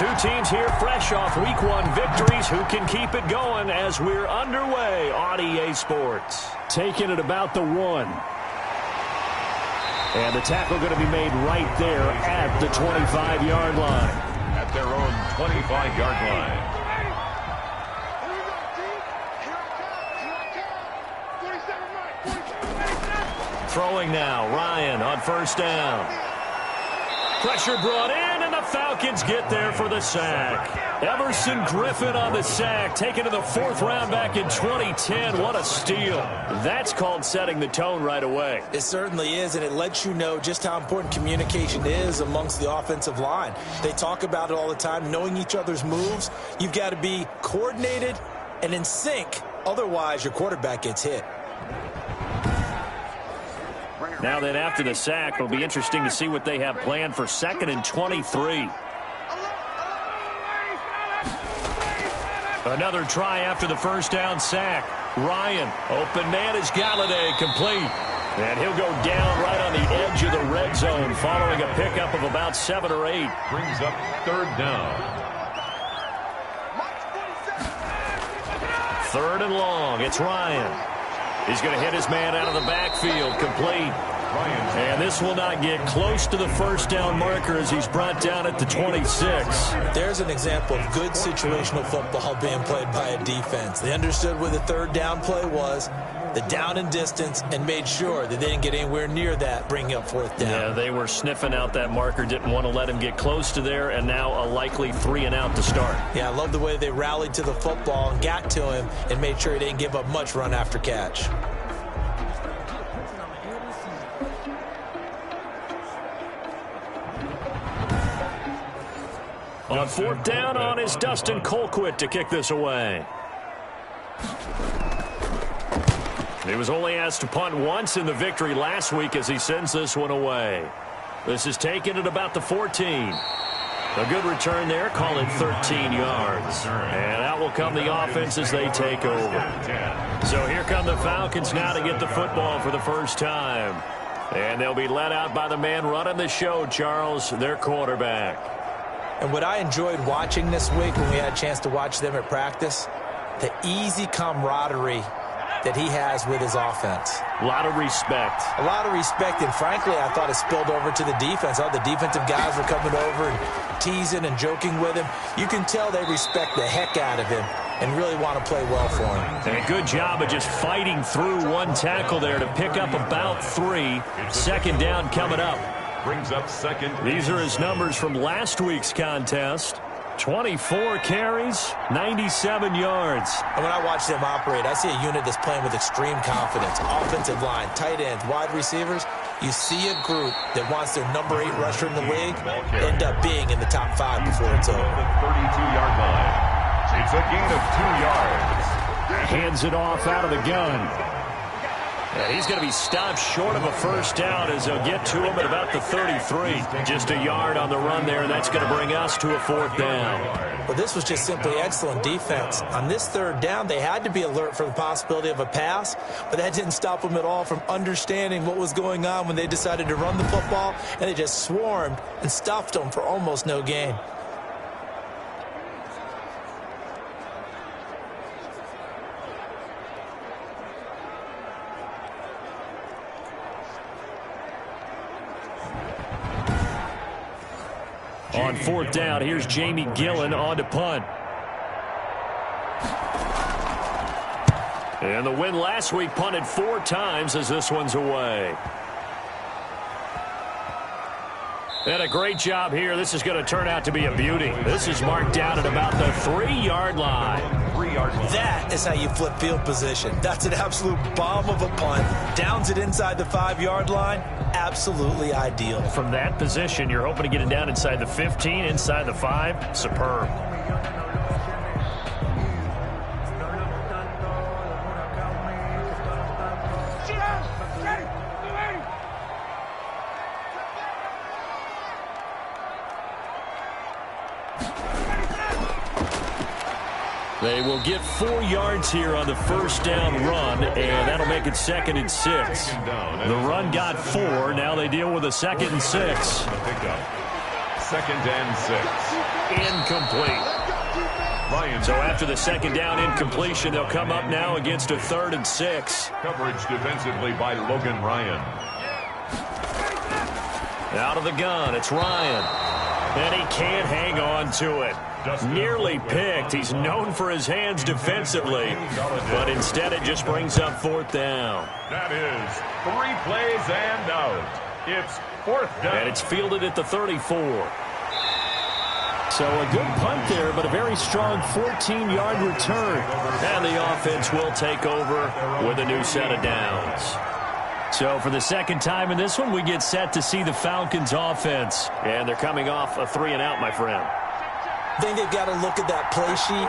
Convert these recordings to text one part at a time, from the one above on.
Two teams here fresh off Week 1 victories. Who can keep it going as we're underway on EA Sports? Taking it about the 1. And the tackle going to be made right there at the 25-yard line. At their own 25-yard line. Throwing now, Ryan on first down. Pressure brought in, and the Falcons get there for the sack. Everson Griffin on the sack, taken to the 4th round back in 2010. What a steal. That's called setting the tone right away. It certainly is, and it lets you know just how important communication is amongst the offensive line. They talk about it all the time, knowing each other's moves. You've got to be coordinated and in sync. Otherwise, your quarterback gets hit. Now then, after the sack, it'll be interesting to see what they have planned for 2nd and 23. Another try after the first down sack. Ryan, open man is Galladay, complete. And he'll go down right on the edge of the red zone following a pickup of about 7 or 8. Brings up 3rd down. 3rd and long, it's Ryan. He's going to hit his man out of the backfield, complete. And this will not get close to the first down marker as he's brought down at the 26. There's an example of good situational football being played by a defense. They understood where the 3rd down play was, the down and distance, and made sure that they didn't get anywhere near that, bringing up 4th down. Yeah, they were sniffing out that marker, didn't want to let him get close to there, and now a likely 3 and out to start. Yeah, I love the way they rallied to the football and got to him and made sure he didn't give up much run after catch. On 4th down on is Dustin Colquitt to kick this away. He was only asked to punt once in the victory last week as he sends this one away. This is taken at about the 14. A good return there, call it 13 yards. And out will come the offense as they take over. So here come the Falcons now to get the football for the first time. And they'll be led out by the man running the show, Charles, their quarterback. And what I enjoyed watching this week when we had a chance to watch them at practice, the easy camaraderie that he has with his offense. A lot of respect. A lot of respect, and frankly, I thought it spilled over to the defense. All the defensive guys were coming over and teasing and joking with him. You can tell they respect the heck out of him and really want to play well for him. And a good job of just fighting through one tackle there to pick up about 3. 2nd down coming up. Brings up 2nd. These are his numbers from last week's contest. 24 carries, 97 yards. And when I watch them operate, I see a unit that's playing with extreme confidence. Offensive line, tight ends, wide receivers. You see a group that wants their number 8 rusher in the league end up being in the top 5 before it's over. The 32-yard line. It's a gain of 2 yards. Hands it off out of the gun. And he's going to be stopped short of a first down as they'll get to him at about the 33. Just a yard on the run there, and that's going to bring us to a 4th down. Well, this was just simply excellent defense. On this 3rd down, they had to be alert for the possibility of a pass, but that didn't stop them at all from understanding what was going on when they decided to run the football, and they just swarmed and stuffed them for almost no gain. On 4th down, here's Jamie Gillen on to punt. And the win last week punted 4 times as this one's away. And a great job here. This is going to turn out to be a beauty. This is marked down at about the 3-yard line. 3-yard line. That is how you flip field position. That's an absolute bomb of a punt. Downs it inside the 5-yard line. Absolutely ideal. From that position, you're hoping to get it down inside the 15, inside the 5. Superb. They will get 4 yards here on the first down run, and that'll make it 2nd and 6. The run got 4. Now they deal with a 2nd and 6. 2nd and 6. Incomplete. Ryan. So after the 2nd down incompletion, they'll come up now against a 3rd and 6. Coverage defensively by Logan Ryan. Out of the gun, it's Ryan. And he can't hang on to it. Nearly picked. He's known for his hands defensively, but instead it just brings up 4th down. That is 3 plays and out. It's 4th down. And it's fielded at the 34. So a good punt there, but a very strong 14-yard return. And the offense will take over with a new set of downs. So for the 2nd time in this one, we get set to see the Falcons offense. And they're coming off a 3-and-out, my friend. I think they've got to look at that play sheet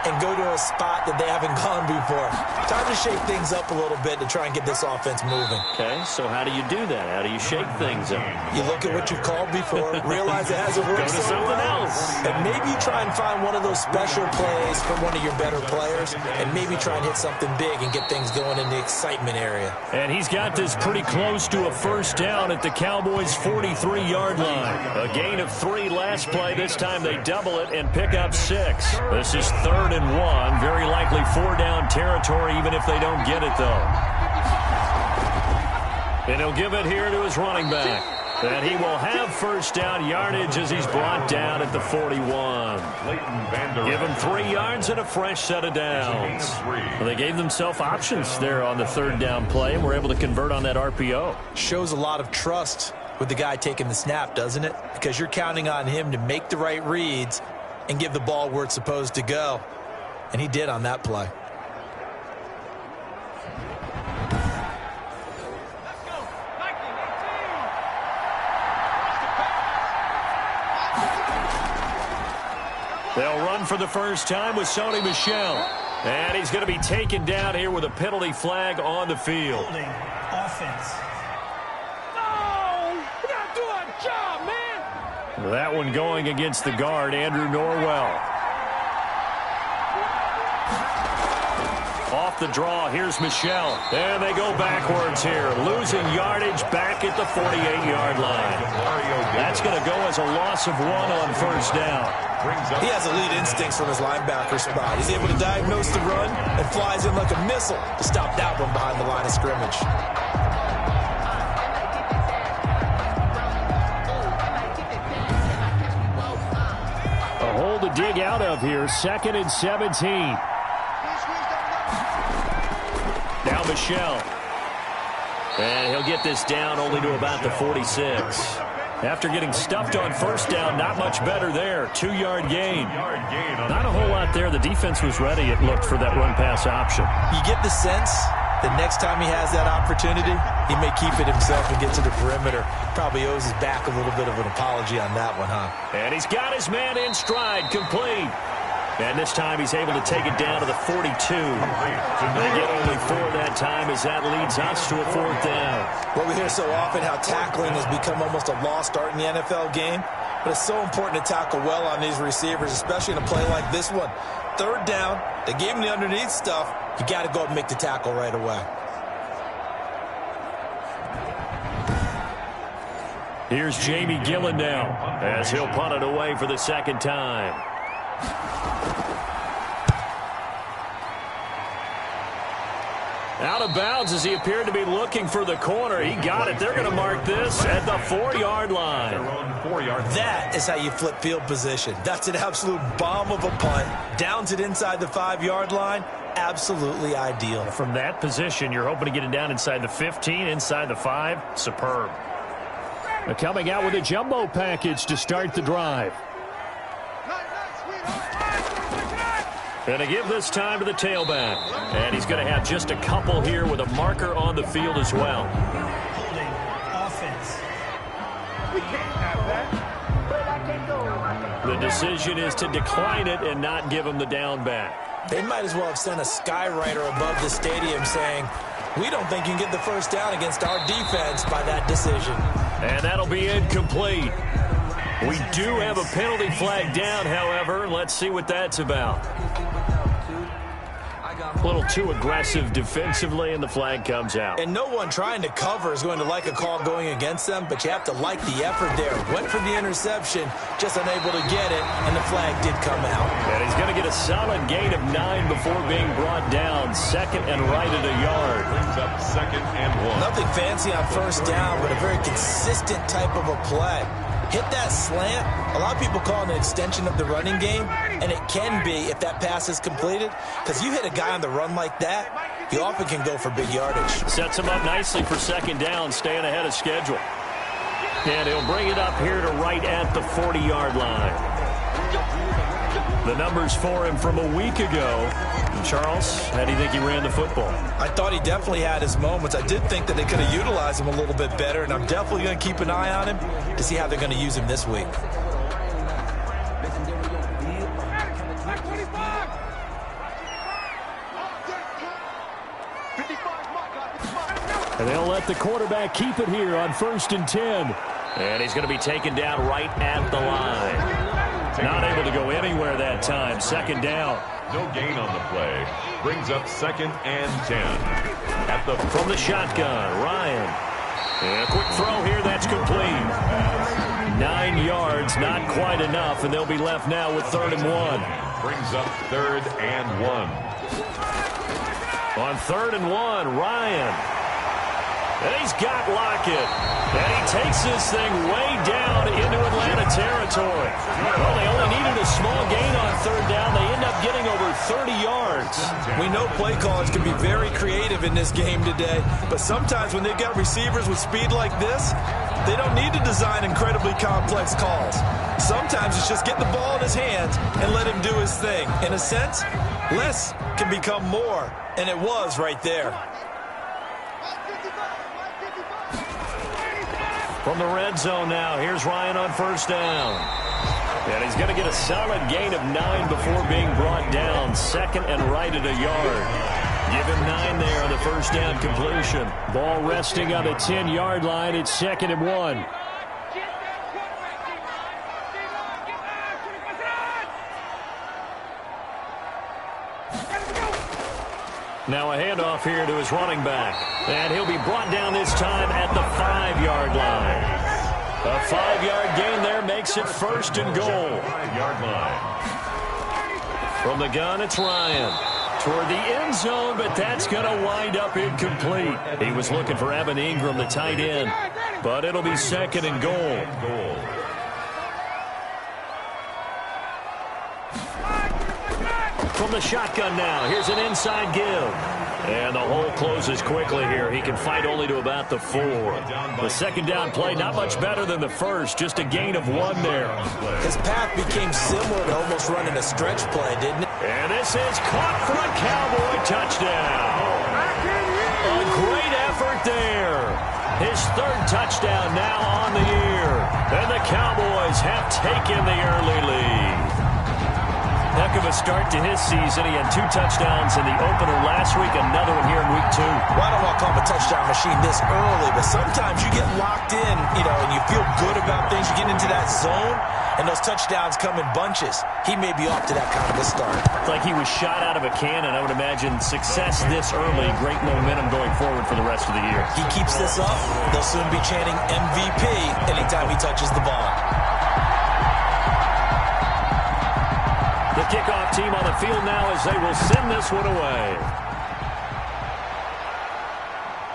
and go to a spot that they haven't gone before. Time to shake things up a little bit to try and get this offense moving. Okay, so how do you do that? How do you shake things up? You look at what you've called before, realize it hasn't worked. Go to something else. And maybe you try and find one of those special plays from one of your better players, and maybe try and hit something big and get things going in the excitement area. And he's got this pretty close to a 1st down at the Cowboys' 43-yard line. A gain of 3 last play. This time they double it and pick up 6. This is 3rd and 1. Very likely 4-down territory, even if they don't get it, though. And he'll give it here to his running back. And he will have 1st down yardage as he's brought down at the 41. Give him 3 yards and a fresh set of downs. Well, they gave themselves options there on the 3rd down play, and were able to convert on that RPO. Shows a lot of trust with the guy taking the snap, doesn't it? Because you're counting on him to make the right reads and give the ball where it's supposed to go. And he did on that play. They'll run for the 1st time with Sony Michel. And he's going to be taken down here with a penalty flag on the field. Holding offense. No! We got to do our job, man! That one going against the guard, Andrew Norwell. Off the draw, here's Michel. And they go backwards here, losing yardage back at the 48-yard line. That's going to go as a loss of 1 on 1st down. He has elite instincts from his linebacker spot. He's able to diagnose the run and flies in like a missile to stop that one behind the line of scrimmage. A hole to dig out of here, 2nd and 17. Now Michel. And he'll get this down only to about the 46. After getting stuffed on 1st down, not much better there. 2-yard gain. Not a whole lot there. The defense was ready, it looked, for that run-pass option. You get the sense that next time he has that opportunity, he may keep it himself and get to the perimeter. Probably owes his back a little bit of an apology on that one, huh? And he's got his man in stride, complete. And this time he's able to take it down to the 42. They get only 4 that time as that leads us to a 4th down. Well, we hear so often how tackling has become almost a lost art in the NFL game. But it's so important to tackle well on these receivers, especially in a play like this one. 3rd down, they gave him the underneath stuff. You got to go up and make the tackle right away. Here's Jamie Gillen now as he'll punt it away for the 2nd time. Out of bounds as he appeared to be looking for the corner. He got it. They're going to mark this at the 4-yard line. That is how you flip field position. That's an absolute bomb of a punt. Downs it inside the 5-yard line. Absolutely ideal. From that position, you're hoping to get it down inside the 15, inside the 5. Superb. Coming out with a jumbo package to start the drive. And to give this time to the tailback. And he's going to have just a couple here with a marker on the field as well. Holding offense. We can't have that. But I can't go. The decision is to decline it and not give him the down back. They might as well have sent a skywriter above the stadium saying, we don't think you can get the 1st down against our defense by that decision. And that'll be incomplete. We do have a penalty flag down, however. Let's see what that's about. A little too aggressive defensively, and the flag comes out. And no one trying to cover is going to like a call going against them, but you have to like the effort there. Went for the interception, just unable to get it, and the flag did come out. And he's going to get a solid gain of 9 before being brought down. Second and right at a yard. Brings up 2nd and 1. Nothing fancy on first down, but a very consistent type of a play. Hit that slant. A lot of people call it an extension of the running game, and it can be if that pass is completed, because you hit a guy on the run like that, he often can go for big yardage. Sets him up nicely for 2nd down, staying ahead of schedule. And he'll bring it up here to right at the 40-yard line. The numbers for him from a week ago. And Charles, how do you think he ran the football? I thought he definitely had his moments. I did think that they could have utilized him a little bit better, and I'm definitely going to keep an eye on him to see how they're going to use him this week. And they'll let the quarterback keep it here on 1st and 10. And he's going to be taken down right at the line. Not able to go anywhere that time. 2nd down. No gain on the play. Brings up 2nd and 10. From the shotgun, Ryan. And a quick throw here, that's complete. 9 yards, not quite enough, and they'll be left now with 3rd and 1. Brings up 3rd and 1. On 3rd and 1, Ryan. And he's got Lockett. And he takes this thing way down into Atlanta territory. Well, they only needed a small gain on 3rd down. They end up getting over 30 yards. We know play callers can be very creative in this game today, but sometimes when they've got receivers with speed like this, they don't need to design incredibly complex calls. Sometimes it's just get the ball in his hands and let him do his thing. In a sense, less can become more, and it was right there. From the red zone now, here's Ryan on 1st down. And he's going to get a solid gain of 9 before being brought down. 2nd and right at a yard. Give him 9 there on the 1st down completion. Ball resting on the 10-yard line. It's 2nd and 1. Now a handoff here to his running back. And he'll be brought down this time at the 5-yard line. A 5-yard gain there makes it 1st and goal. 5-yard line. From the gun, it's Ryan. Toward the end zone, but that's going to wind up incomplete. He was looking for Evan Ingram, the tight end. But it'll be 2nd and goal. From the shotgun now, here's an inside give. And the hole closes quickly here. He can fight only to about the 4. The 2nd down play, not much better than the first, just a gain of 1 there. His path became similar to almost running a stretch play, didn't it? And this is caught for a Cowboy touchdown. A great effort there. His 3rd touchdown now on the year. And the Cowboys have taken the early lead. Heck of a start to his season. He had 2 touchdowns in the opener last week, another one here in week 2. Well, I don't want to call him a touchdown machine this early, but sometimes you get locked in, and you feel good about things. You get into that zone, and those touchdowns come in bunches. He may be off to that kind of a start. It's like he was shot out of a cannon. I would imagine success this early, great momentum going forward for the rest of the year. He keeps this up, they'll soon be chanting MVP anytime he touches the ball. The kickoff team on the field now as they will send this one away.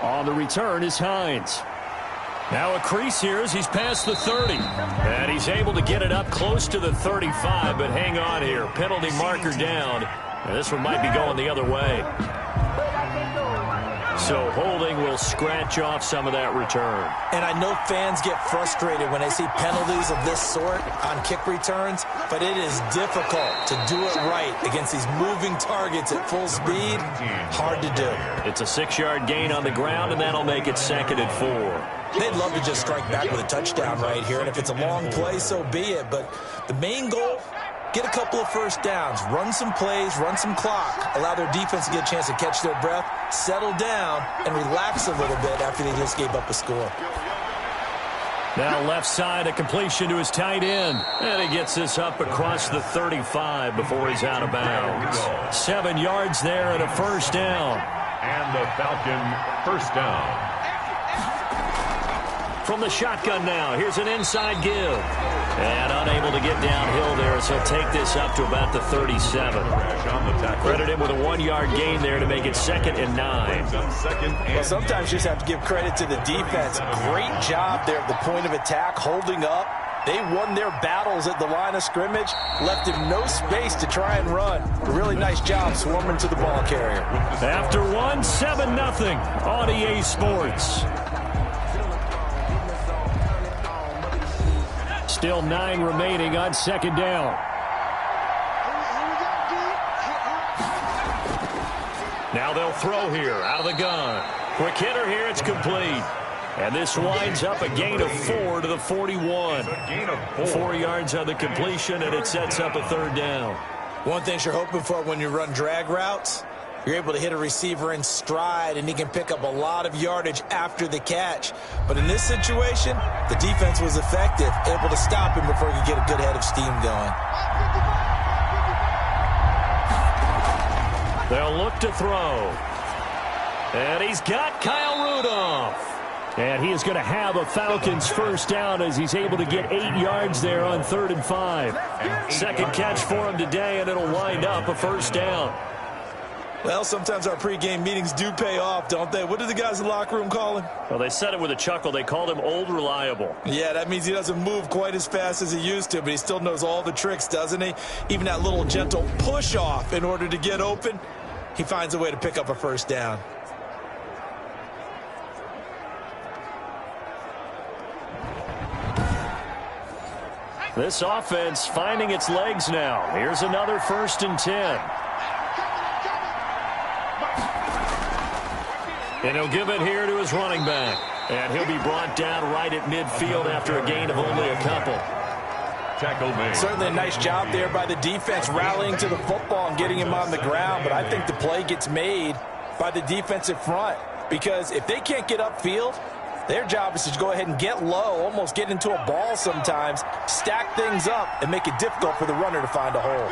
On the return is Hines. Now a crease here as he's past the 30. And he's able to get it up close to the 35, but hang on here. Penalty marker down. And this one might be going the other way. So holding will scratch off some of that return. And I know fans get frustrated when they see penalties of this sort on kick returns, but it is difficult to do it right against these moving targets at full speed. Hard to do. It's a 6-yard gain on the ground, and that'll make it 2nd and 4. They'd love to just strike back with a touchdown right here, and if it's a long play, so be it. But the main goal, get a couple of 1st downs, run some plays, run some clock, allow their defense to get a chance to catch their breath, settle down, and relax a little bit after they just gave up a score. Now left side, a completion to his tight end. And he gets this up across the 35 before he's out of bounds. 7 yards there and a first down. And the Falcon first down. From the shotgun now, here's an inside give. And unable to get downhill there, so he'll take this up to about the 37. Credit him with a 1-yard gain there to make it 2nd and 9. Well, sometimes you just have to give credit to the defense. Great job there at the point of attack, holding up. They won their battles at the line of scrimmage, left him no space to try and run. A really nice job swarming to the ball carrier. After one, 7-0 on EA Sports. Still 9 remaining on 2nd down. Now they'll throw here out of the gun. Quick hitter here, it's complete. And this winds up a gain of 4 to the 41. 4 yards on the completion, and it sets up a 3rd down. One thing you're hoping for when you run drag routes, you're able to hit a receiver in stride, and he can pick up a lot of yardage after the catch. But in this situation, the defense was effective, able to stop him before he could get a good head of steam going. They'll look to throw. And he's got Kyle Rudolph. And he is going to have a Falcons first down as he's able to get 8 yards there on 3rd and 5. Second catch for him today, and it'll wind up a first down. Well, sometimes our pregame meetings do pay off, don't they? What do the guys in the locker room call him? Well, they said it with a chuckle. They called him Old Reliable. Yeah, that means he doesn't move quite as fast as he used to, but he still knows all the tricks, doesn't he? Even that little gentle push-off in order to get open, he finds a way to pick up a first down. This offense finding its legs now. Here's another 1st and 10. And he'll give it here to his running back. And he'll be brought down right at midfield after a gain of only a couple. Tackle made. Certainly a nice job there by the defense rallying to the football and getting him on the ground. But I think the play gets made by the defensive front. Because if they can't get upfield, their job is to go ahead and get low, almost get into a ball sometimes, stack things up, and make it difficult for the runner to find a hole.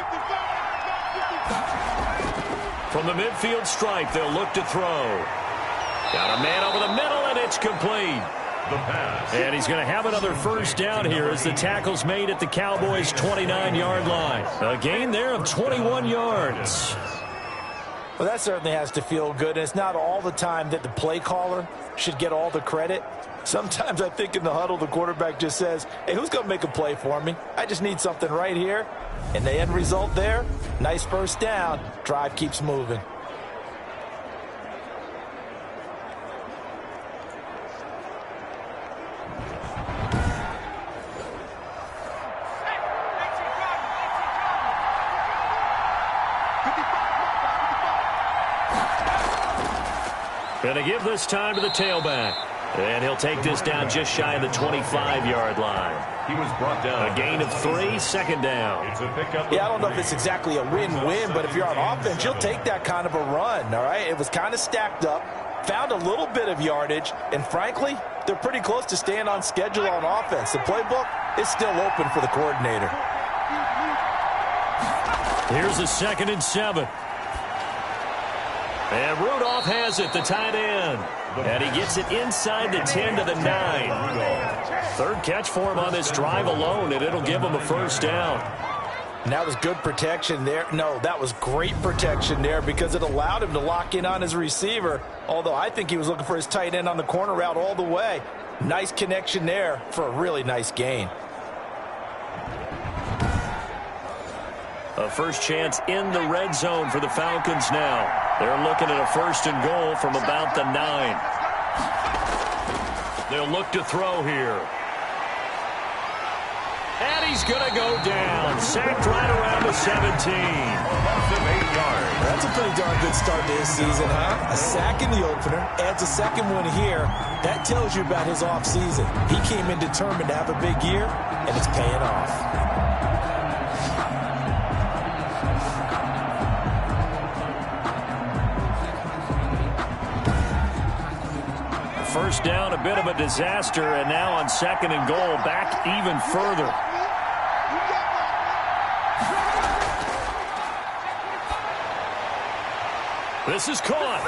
From the midfield stripe, they'll look to throw. Got a man over the middle, and it's complete. The pass. And he's going to have another first down here as the tackle's made at the Cowboys' 29-yard line. A gain there of 21 yards. Well, that certainly has to feel good. And it's not all the time that the play caller should get all the credit. Sometimes I think in the huddle, the quarterback just says, hey, who's going to make a play for me? I just need something right here. And the end result there, nice first down. Drive keeps moving. Going to give this time to the tailback. And he'll take this down just shy of the 25-yard line. He was brought down. A gain of 3, 2nd down. It's a pickup. Yeah, I don't know if it's exactly a win-win, but if you're on offense, you'll take that kind of a run, all right? It was kind of stacked up, found a little bit of yardage, and frankly, they're pretty close to staying on schedule on offense. The playbook is still open for the coordinator. Here's a 2nd and 7. And Rudolph has it, the tight end. And he gets it inside the 10 to the 9. 3rd catch for him on this drive alone, and it'll give him a first down. And that was good protection there. No, that was great protection there because it allowed him to lock in on his receiver, although I think he was looking for his tight end on the corner route all the way. Nice connection there for a really nice gain. A first chance in the red zone for the Falcons now. They're looking at a 1st and goal from about the 9. They'll look to throw here. And he's going to go down. Sacked right around the 17. That's a pretty darn good start to his season, huh? A sack in the opener, adds a 2nd one here. That tells you about his offseason. He came in determined to have a big year, and it's paying off. first down, a bit of a disaster, and now on 2nd and goal, back even further. This is caught,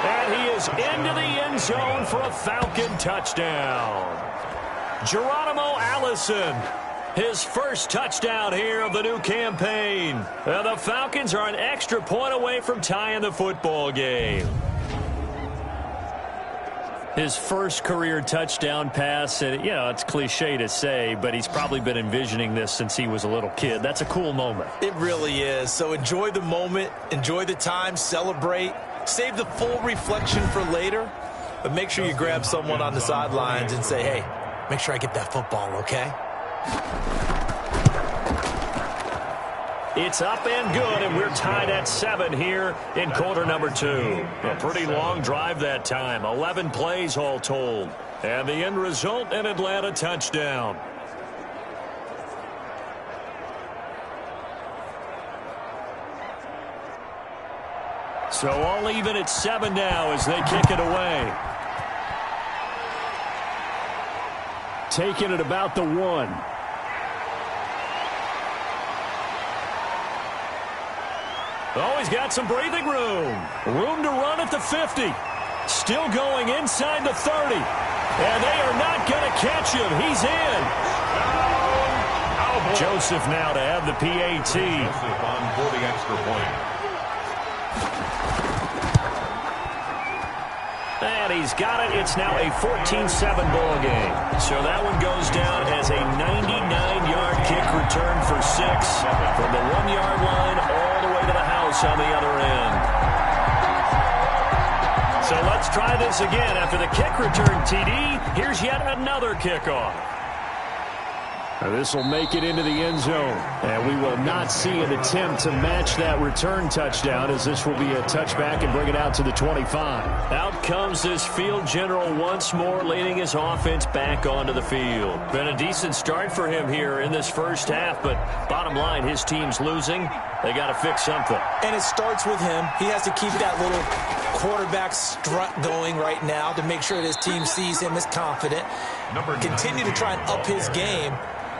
and he is into the end zone for a Falcon touchdown. Geronimo Allison, his first touchdown here of the new campaign. The Falcons are an extra point away from tying the football game. His first career touchdown pass, and it's cliche to say, but he's probably been envisioning this since he was a little kid. That's a cool moment. It really is. So enjoy the moment, enjoy the time, celebrate, save the full reflection for later, but make sure you grab someone on the sidelines and say, hey, make sure I get that football, okay? It's up and good, and we're tied at 7 here in quarter number 2. A pretty long drive that time, 11 plays all told. And the end result, an Atlanta touchdown. So all even at 7 now as they kick it away. Taking it about the 1. Oh, he's got some breathing room. Room to run at the 50. Still going inside the 30. And they are not going to catch him. He's in. Joseph now to have the PAT. Joseph on for the extra point. And he's got it. It's now a 14-7 ball game. So that one goes down as a 99-yard kick return for 6 from the 1-yard line all the way to the house on the other end. So let's try this again. After the kick return, TD, here's yet another kickoff. This will make it into the end zone. And we will not see an attempt to match that return touchdown, as this will be a touchback and bring it out to the 25. Out comes this field general once more, leading his offense back onto the field. Been a decent start for him here in this first half, but bottom line, his team's losing. They got to fix something. And it starts with him. He has to keep that little quarterback strut going right now to make sure that his team sees him as confident. Continue to try and up his game.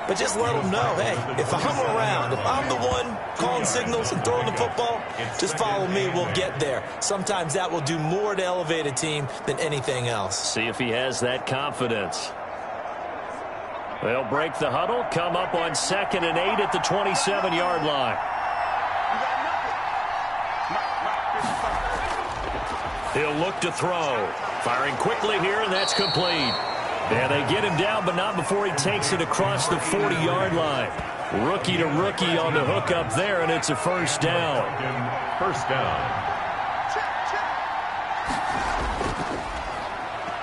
But just let them know, hey, if I'm around, if I'm the one calling signals and throwing the football, just follow me, we'll get there. Sometimes that will do more to elevate a team than anything else. See if he has that confidence. They'll break the huddle, come up on 2nd and 8 at the 27-yard line. He'll look to throw. Firing quickly here, and that's complete. And they get him down, but not before he takes it across the 40-yard line. Rookie to rookie on the hook up there, and it's a first down. First down.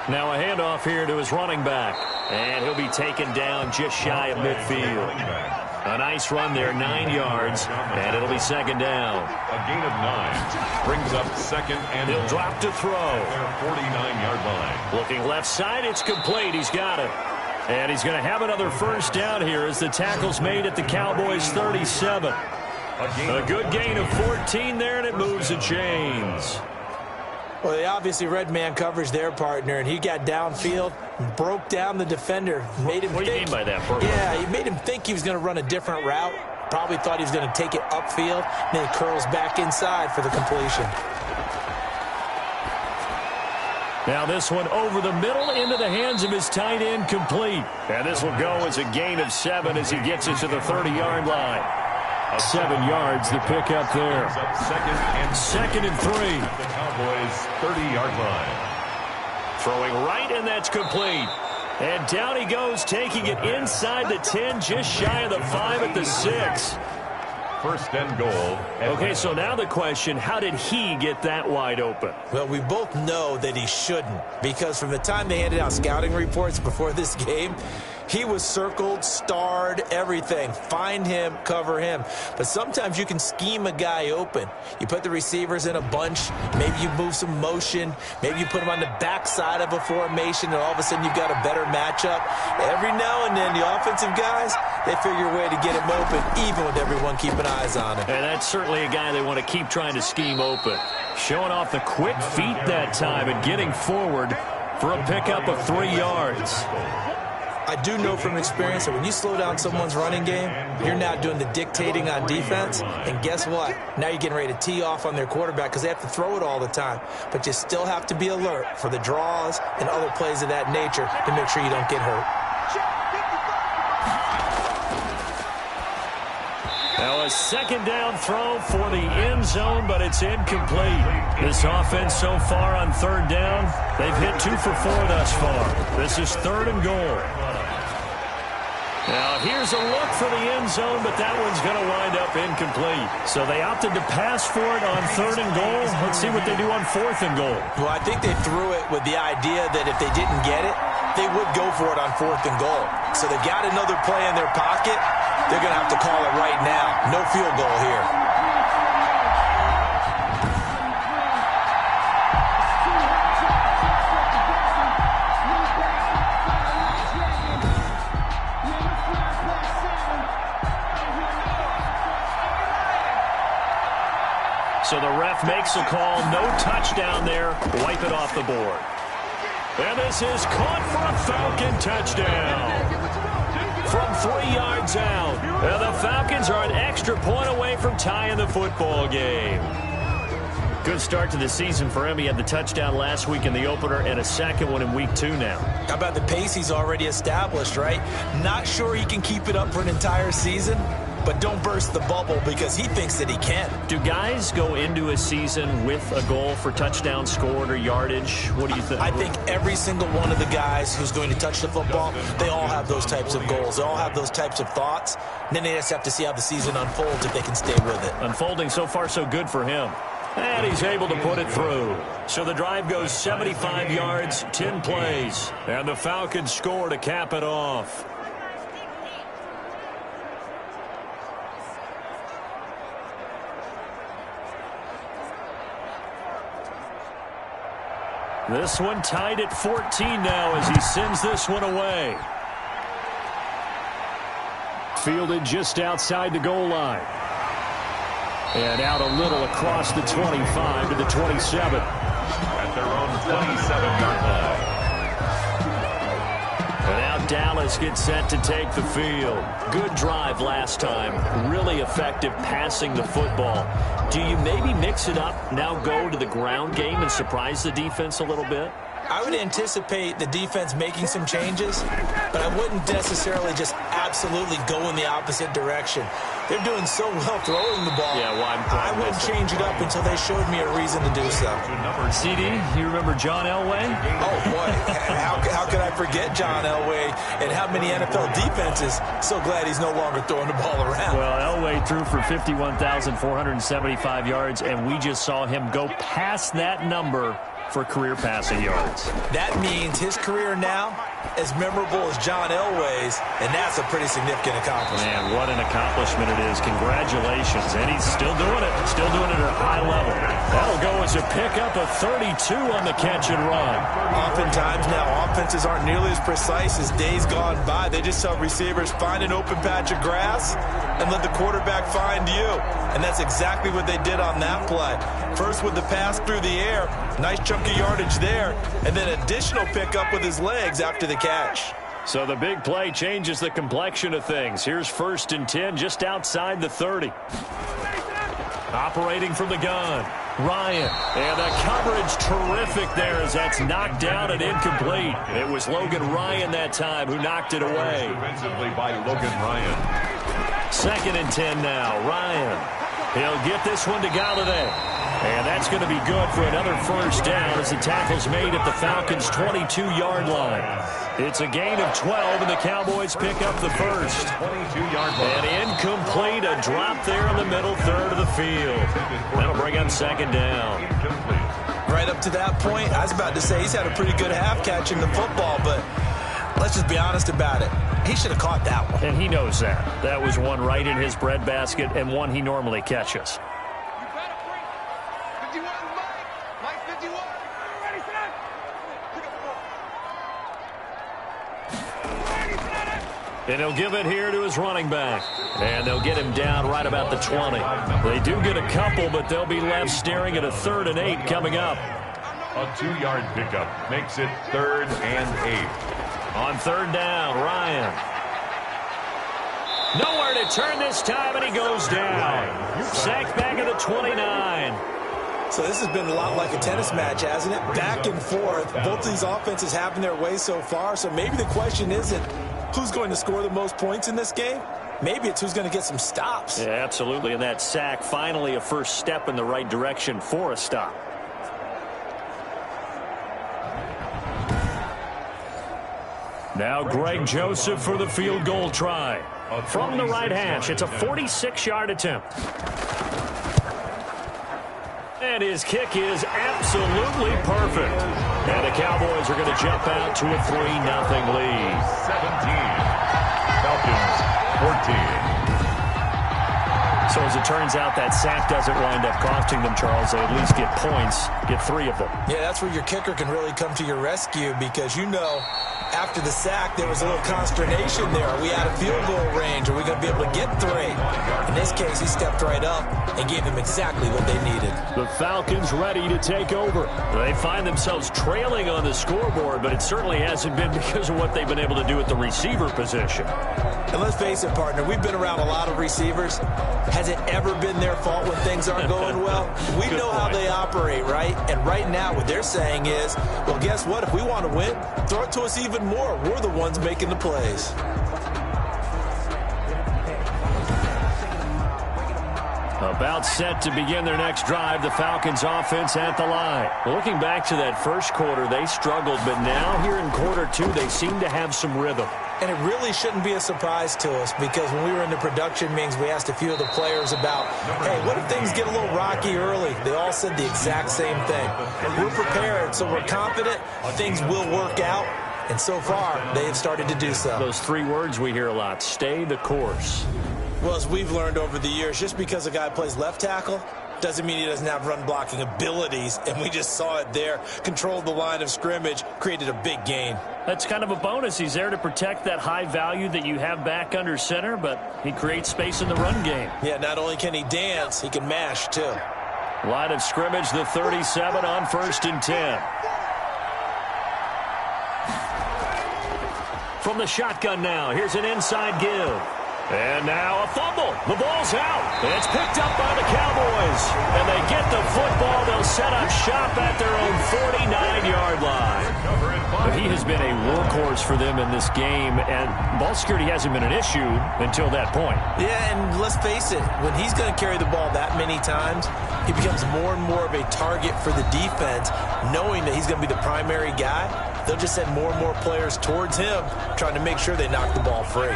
Now a handoff here to his running back. And he'll be taken down just shy of midfield. A nice run there, 9 yards, and it'll be 2nd down. A gain of 9 brings up 2nd and he'll drop to throw. Their 49-yard line. Looking left side, it's complete. He's got it. And he's going to have another first down here as the tackle's made at the Cowboys' 37. A good gain of 14 there, and it moves the chains. Well, they obviously read man coverage their partner, and he got downfield, broke down the defender, made him What do you mean by that, Burger? Yeah, he made him think he was going to run a different route. Probably thought he was going to take it upfield, and then he curls back inside for the completion. Now this one over the middle into the hands of his tight end, complete. And this will go as a gain of 7 as he gets it to the 30-yard line. 7 yards, the pickup there. 2nd and 3. The Cowboys' 30-yard line. Throwing right, and that's complete. And down he goes, taking it inside the 10, just shy of the 5 at the 6. First and goal. Okay, so now the question, how did he get that wide open? Well, we both know that he shouldn't, because from the time they handed out scouting reports before this game, he was circled, starred, everything. Find him, cover him. But sometimes you can scheme a guy open. You put the receivers in a bunch. Maybe you move some motion. Maybe you put him on the backside of a formation, and all of a sudden you've got a better matchup. Every now and then, the offensive guys, they figure a way to get him open, even with everyone keeping eyes on him. And that's certainly a guy they want to keep trying to scheme open. Showing off the quick feet that time and getting forward. for a pickup of 3 yards. I do know from experience that when you slow down someone's running game, you're now doing the dictating on defense. And guess what? Now you're getting ready to tee off on their quarterback because they have to throw it all the time. But you still have to be alert for the draws and other plays of that nature to make sure you don't get hurt. Now a second down throw for the end zone, but it's incomplete. This offense so far on third down, they've hit 2 for 4 thus far. This is 3rd and goal. Now here's a look for the end zone, but that one's going to wind up incomplete. So they opted to pass for it on 3rd and goal. Let's see what they do on 4th and goal. Well, I think they threw it with the idea that if they didn't get it, they would go for it on 4th and goal. So they got another play in their pocket. They're going to have to call it right now. No field goal here. So the ref makes a call. No touchdown there. Wipe it off the board. And this is caught for a Falcon touchdown. From 3 yards out. And the Falcons are an extra point away from tying the football game. Good start to the season for him. He had the touchdown last week in the opener and a second one in week 2 now. How about the pace he's already established, right? Not sure he can keep it up for an entire season, but don't burst the bubble because he thinks that he can. Do guys go into a season with a goal for touchdown scored or yardage? What do you think? I think every single one of the guys who's going to touch the football, they all have those types of goals. They all have those types of thoughts. And then they just have to see how the season unfolds if they can stay with it. Unfolding so far so good for him. And he's able to put it through. So the drive goes 75 yards, 10 plays. And the Falcons score to cap it off. This one tied at 14 now as he sends this one away. Fielded just outside the goal line. And out a little across the 25 to the 27. At their own 27-yard line. And now Dallas gets set to take the field. Good drive last time. Really effective passing the football. Do you maybe mix it up, now go to the ground game and surprise the defense a little bit? I would anticipate the defense making some changes, but I wouldn't necessarily just absolutely go in the opposite direction. They're doing so well throwing the ball. Yeah, well, I wouldn't change it up until they showed me a reason to do so. CD, you remember John Elway? Oh, boy. How could I forget John Elway and how many NFL defenses? So glad he's no longer throwing the ball around. Well, Elway threw for 51,475 yards, and we just saw him go past that number for career passing yards. That means his career now as memorable as John Elway's, and that's a pretty significant accomplishment. Man, what an accomplishment it is. Congratulations. And he's still doing it. Still doing it at a high level. That'll go as a pickup of 32 on the catch and run. Oftentimes now, offenses aren't nearly as precise as days gone by. They just have receivers find an open patch of grass and let the quarterback find you. And that's exactly what they did on that play. First with the pass through the air, nice chunk of yardage there, and then additional pickup with his legs after the catch. So the big play changes the complexion of things. Here's 1st and 10 just outside the 30. Operating from the gun, Ryan. And the coverage terrific there as that's knocked down and incomplete. It was Logan Ryan that time who knocked it away. Defensively by Logan Ryan. 2nd and 10 now, Ryan. He'll get this one to Galladay. And that's going to be good for another 1st down as the tackle's made at the Falcons' 22-yard line. It's a gain of 12, and the Cowboys pick up the 1st. 22-yard line. And incomplete, a drop there in the middle third of the field. That'll bring up 2nd down. Right up to that point, I was about to say he's had a pretty good half catching the football, but let's just be honest about it. He should have caught that one. And he knows that. That was one right in his breadbasket and one he normally catches. And he'll give it here to his running back. And they'll get him down right about the 20. They do get a couple, but they'll be left staring at a 3rd and 8 coming up. A 2-yard pickup makes it 3rd and 8. On 3rd down, Ryan. Nowhere to turn this time, and he goes down. Sacked back at the 29. So this has been a lot like a tennis match, hasn't it? Back and forth. Both of these offenses having their way so far. So maybe the question isn't who's going to score the most points in this game. Maybe it's who's going to get some stops. Yeah, absolutely. And that sack, finally a first step in the right direction for a stop. Now Greg Joseph for the field goal try. From the right hash, it's a 46-yard attempt. And his kick is absolutely perfect. And the Cowboys are going to jump out to a 3-0 lead. 17. Falcons 14. So as it turns out, that sack doesn't wind up costing them, Charles. They at least get points, get 3 of them. Yeah, that's where your kicker can really come to your rescue because, you know, after the sack, there was a little consternation there. Are we out of field goal range? Are we going to be able to get 3? In this case, he stepped right up and gave them exactly what they needed. The Falcons ready to take over. They find themselves trailing on the scoreboard, but it certainly hasn't been because of what they've been able to do at the receiver position. And let's face it, partner, we've been around a lot of receivers. Has it ever been their fault when things aren't going well? We know how they operate, right? And right now what they're saying is, well, guess what? If we want to win, throw it to us even more. We're the ones making the plays. About set to begin their next drive, the Falcons offense at the line. Looking back to that first quarter, they struggled, but now here in quarter 2, they seem to have some rhythm. And it really shouldn't be a surprise to us because when we were in the production meetings, we asked a few of the players about, hey, what if things get a little rocky early? They all said the exact same thing. We're prepared, so we're confident things will work out. And so far, they have started to do so. Those 3 words we hear a lot, stay the course. Well, as we've learned over the years, just because a guy plays left tackle doesn't mean he doesn't have run-blocking abilities, and we just saw it there. Controlled the line of scrimmage, created a big gain. That's kind of a bonus. He's there to protect that high value that you have back under center, but he creates space in the run game. Yeah, not only can he dance, he can mash, too. Line of scrimmage, the 37 on 1st and 10. From the shotgun now, here's an inside give. And now a fumble. The ball's out. It's picked up by the Cowboys. And they get the football. They'll set up shop at their own 49-yard line. But he has been a workhorse for them in this game, and ball security hasn't been an issue until that point. Yeah, and let's face it, when he's going to carry the ball that many times, he becomes more and more of a target for the defense, knowing that he's going to be the primary guy. They'll just send more and more players towards him, trying to make sure they knock the ball free.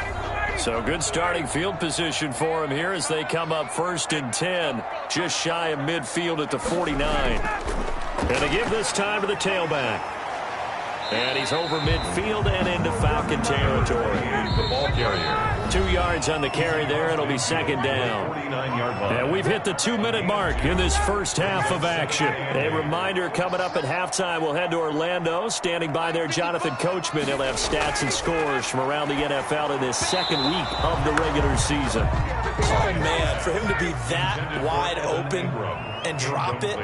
So good starting field position for him here as they come up 1st and 10, just shy of midfield at the 49. And they give this time to the tailback. And he's over midfield and into Falcon territory. The ball carrier. 2 yards on the carry there. It'll be 2nd down. 49-yard line. And we've hit the 2-minute mark in this first half of action. A reminder coming up at halftime, we'll head to Orlando. Standing by there, Jonathan Coachman. He'll have stats and scores from around the NFL in this 2nd week of the regular season. Oh, man, for him to be that wide open and drop it.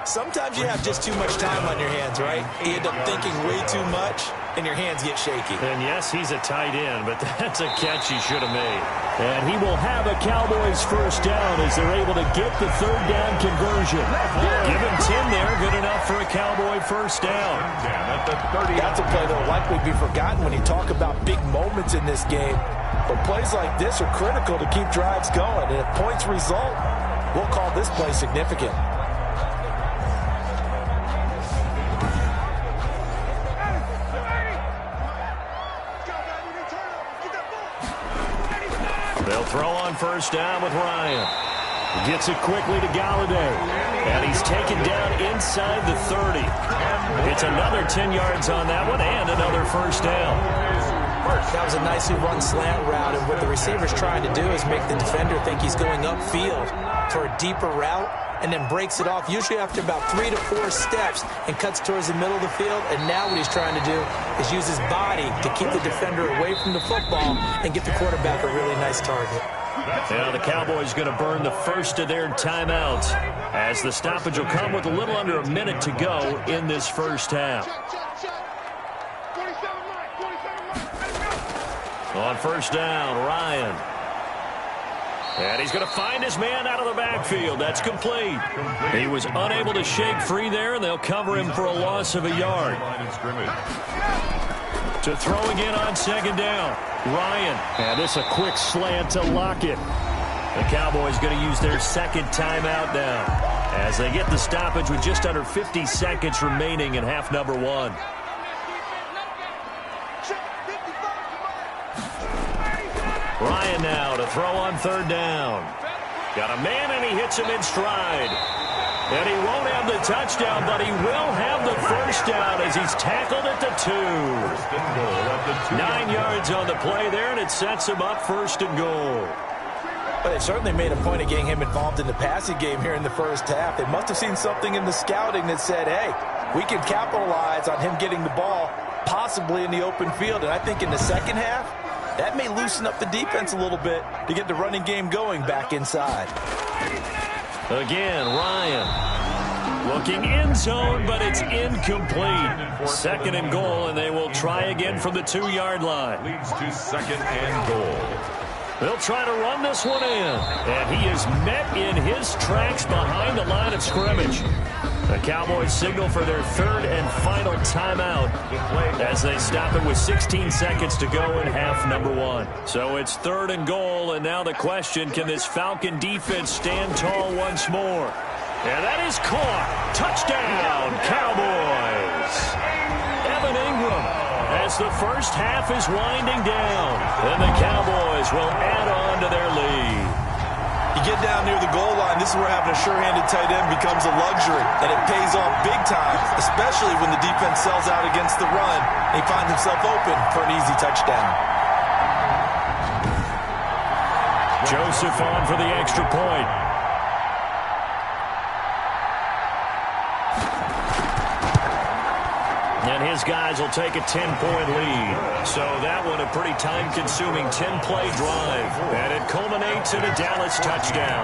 Sometimes you have just too much time on your hands, right? You end up thinking way too much, and your hands get shaky. And yes, he's a tight end, but that's a catch he should have made. And he will have a Cowboys first down as they're able to get the 3rd down conversion. Give him 10 there, good enough for a Cowboy first down. That's a play that will likely be forgotten when you talk about big moments in this game. But plays like this are critical to keep drives going. And if points result, we'll call this play significant. They'll throw on first down with Ryan. Gets it quickly to Galladay. And he's taken down inside the 30. It's another 10 yards on that one and another first down. That was a nicely run slant route, and what the receiver's trying to do is make the defender think he's going upfield for a deeper route and then breaks it off, usually after about 3 to 4 steps, and cuts towards the middle of the field. And now what he's trying to do is use his body to keep the defender away from the football and get the quarterback a really nice target. Now the Cowboys going to burn the first of their timeouts as the stoppage will come with a little under a minute to go in this first half. On first down, Ryan. And he's going to find his man out of the backfield. That's complete. He was unable to shake free there, and they'll cover him for a loss of a yard. To throw again on second down, Ryan. And this a quick slant to Lockett. The Cowboys going to use their second timeout now as they get the stoppage with just under 50 seconds remaining in half number one. Ryan now to throw on third down. Got a man, and he hits him in stride. And he won't have the touchdown, but he will have the first down as he's tackled at the 2. 9 yards on the play there, and it sets him up first and goal. But they certainly made a point of getting him involved in the passing game here in the first half. They must have seen something in the scouting that said, hey, we can capitalize on him getting the ball possibly in the open field. And I think in the second half, that may loosen up the defense a little bit to get the running game going back inside. Again, Ryan looking end zone, but it's incomplete. Second and goal, and they will try again from the 2-yard line. Leads to second and goal. They'll try to run this one in, and he is met in his tracks behind the line of scrimmage. The Cowboys signal for their third and final timeout as they stop it with 16 seconds to go in half number one. So it's third and goal, and now the question, can this Falcon defense stand tall once more? And that is caught. Touchdown, Cowboys. Evan Ingram, as the first half is winding down, and the Cowboys will add on to their lead. You get down near the goal line, this is where having a sure-handed tight end becomes a luxury, and it pays off big time, especially when the defense sells out against the run. He finds himself open for an easy touchdown. Joseph on for the extra point. And his guys will take a 10-point lead. So that one a pretty time-consuming 10-play drive. And it culminates in a Dallas touchdown.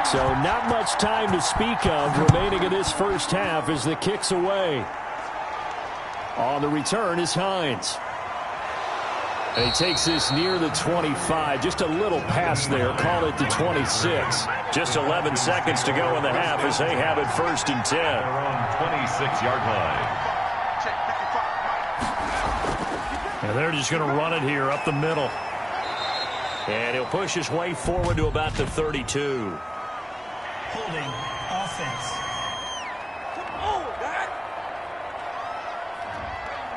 So not much time to speak of remaining in this first half as the kick's away. On the return is Hines. And he takes this near the 25. Just a little pass there. Call it the 26. Just 11 seconds to go in the half as they have it first and 10. They're on 26-yard line. And they're just going to run it here up the middle. And he'll push his way forward to about the 32. Holding offense.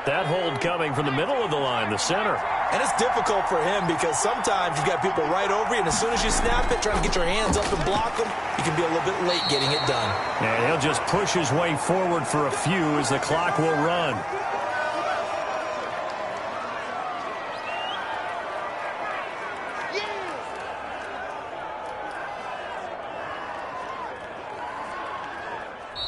That hold coming from the middle of the line, the center. And it's difficult for him because sometimes you've got people right over you, and as soon as you snap it, trying to get your hands up and block them, you can be a little bit late getting it done. And he'll just push his way forward for a few as the clock will run.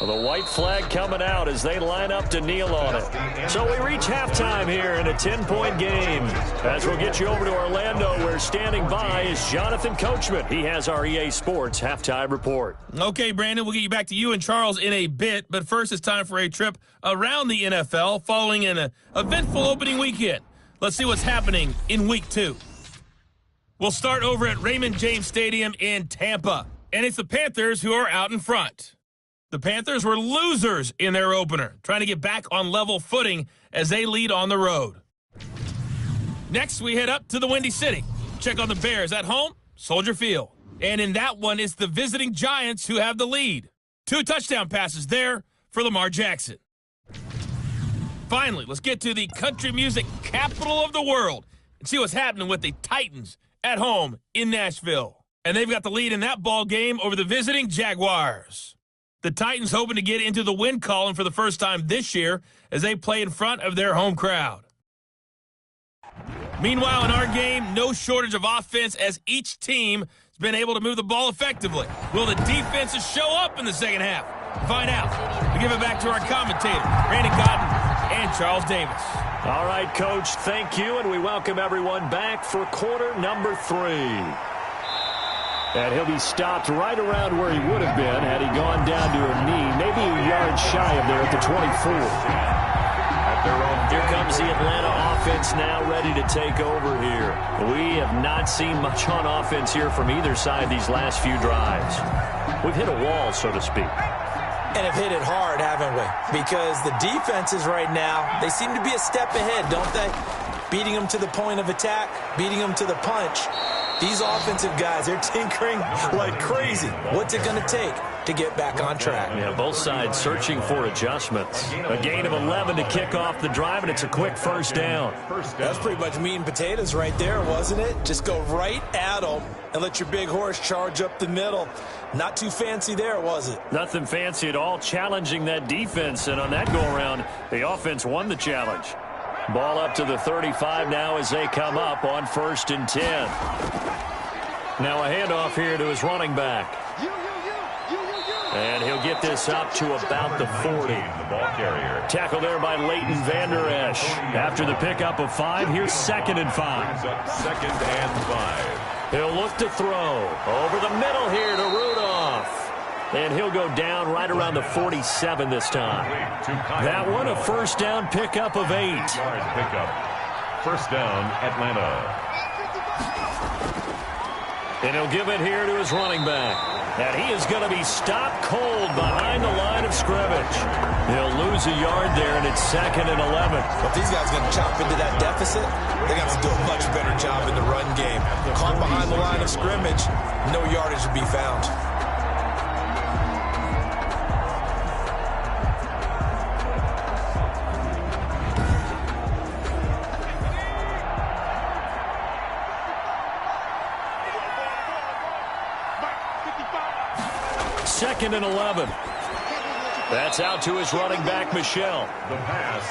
The white flag coming out as they line up to kneel on it. So we reach halftime here in a 10-point game. As we'll get you over to Orlando, where standing by is Jonathan Coachman. He has our EA Sports halftime report. Okay, Brandon, we'll get you back to you and Charles in a bit. But first, it's time for a trip around the NFL following an eventful opening weekend. Let's see what's happening in Week 2. We'll start over at Raymond James Stadium in Tampa. And it's the Panthers who are out in front. The Panthers were losers in their opener, trying to get back on level footing as they lead on the road. Next, we head up to the Windy City. Check on the Bears at home, Soldier Field. And in that one, it's the visiting Giants who have the lead. 2 touchdown passes there for Lamar Jackson. Finally, let's get to the country music capital of the world and see what's happening with the Titans at home in Nashville. And they've got the lead in that ball game over the visiting Jaguars. The Titans hoping to get into the win column for the first time this year as they play in front of their home crowd. Meanwhile, in our game, no shortage of offense as each team has been able to move the ball effectively. Will the defenses show up in the second half? Find out. We give it back to our commentator, Brandon Cotton and Charles Davis. All right, Coach, thank you, and we welcome everyone back for quarter number 3. And he'll be stopped right around where he would have been had he gone down to a knee, maybe a yard shy of there at the 24. Here comes the Atlanta offense now ready to take over here. We have not seen much on offense here from either side these last few drives. We've hit a wall, so to speak. And have hit it hard, haven't we? Because the defenses right now, they seem to be a step ahead, don't they? Beating them to the point of attack, beating them to the punch. These offensive guys, they're tinkering like crazy. What's it going to take to get back on track? Yeah, both sides searching for adjustments. A gain of 11 to kick off the drive, and it's a quick first down. That's pretty much meat and potatoes right there, wasn't it? Just go right at them and let your big horse charge up the middle. Not too fancy there, was it? Nothing fancy at all, challenging that defense, and on that go-around, the offense won the challenge. Ball up to the 35 now as they come up on 1st and 10. Now a handoff here to his running back. And he'll get this up to about the 40. The ball carrier. Tackle there by Leighton Vander Esch. After the pickup of 5, here's 2nd and 5. 2nd and 5. He'll look to throw. Over the middle here to Rudolph. And he'll go down right around the 47 this time. That one a first down pickup of 8. Yard pickup. First down, Atlanta. And he'll give it here to his running back. And he is going to be stopped cold behind the line of scrimmage. He'll lose a yard there, and it's 2nd and 11. If these guys are going to chop into that deficit, they got to do a much better job in the run game. Caught behind the line of scrimmage, no yardage to be found. Second and 11. That's out to his running back, Michel. The pass.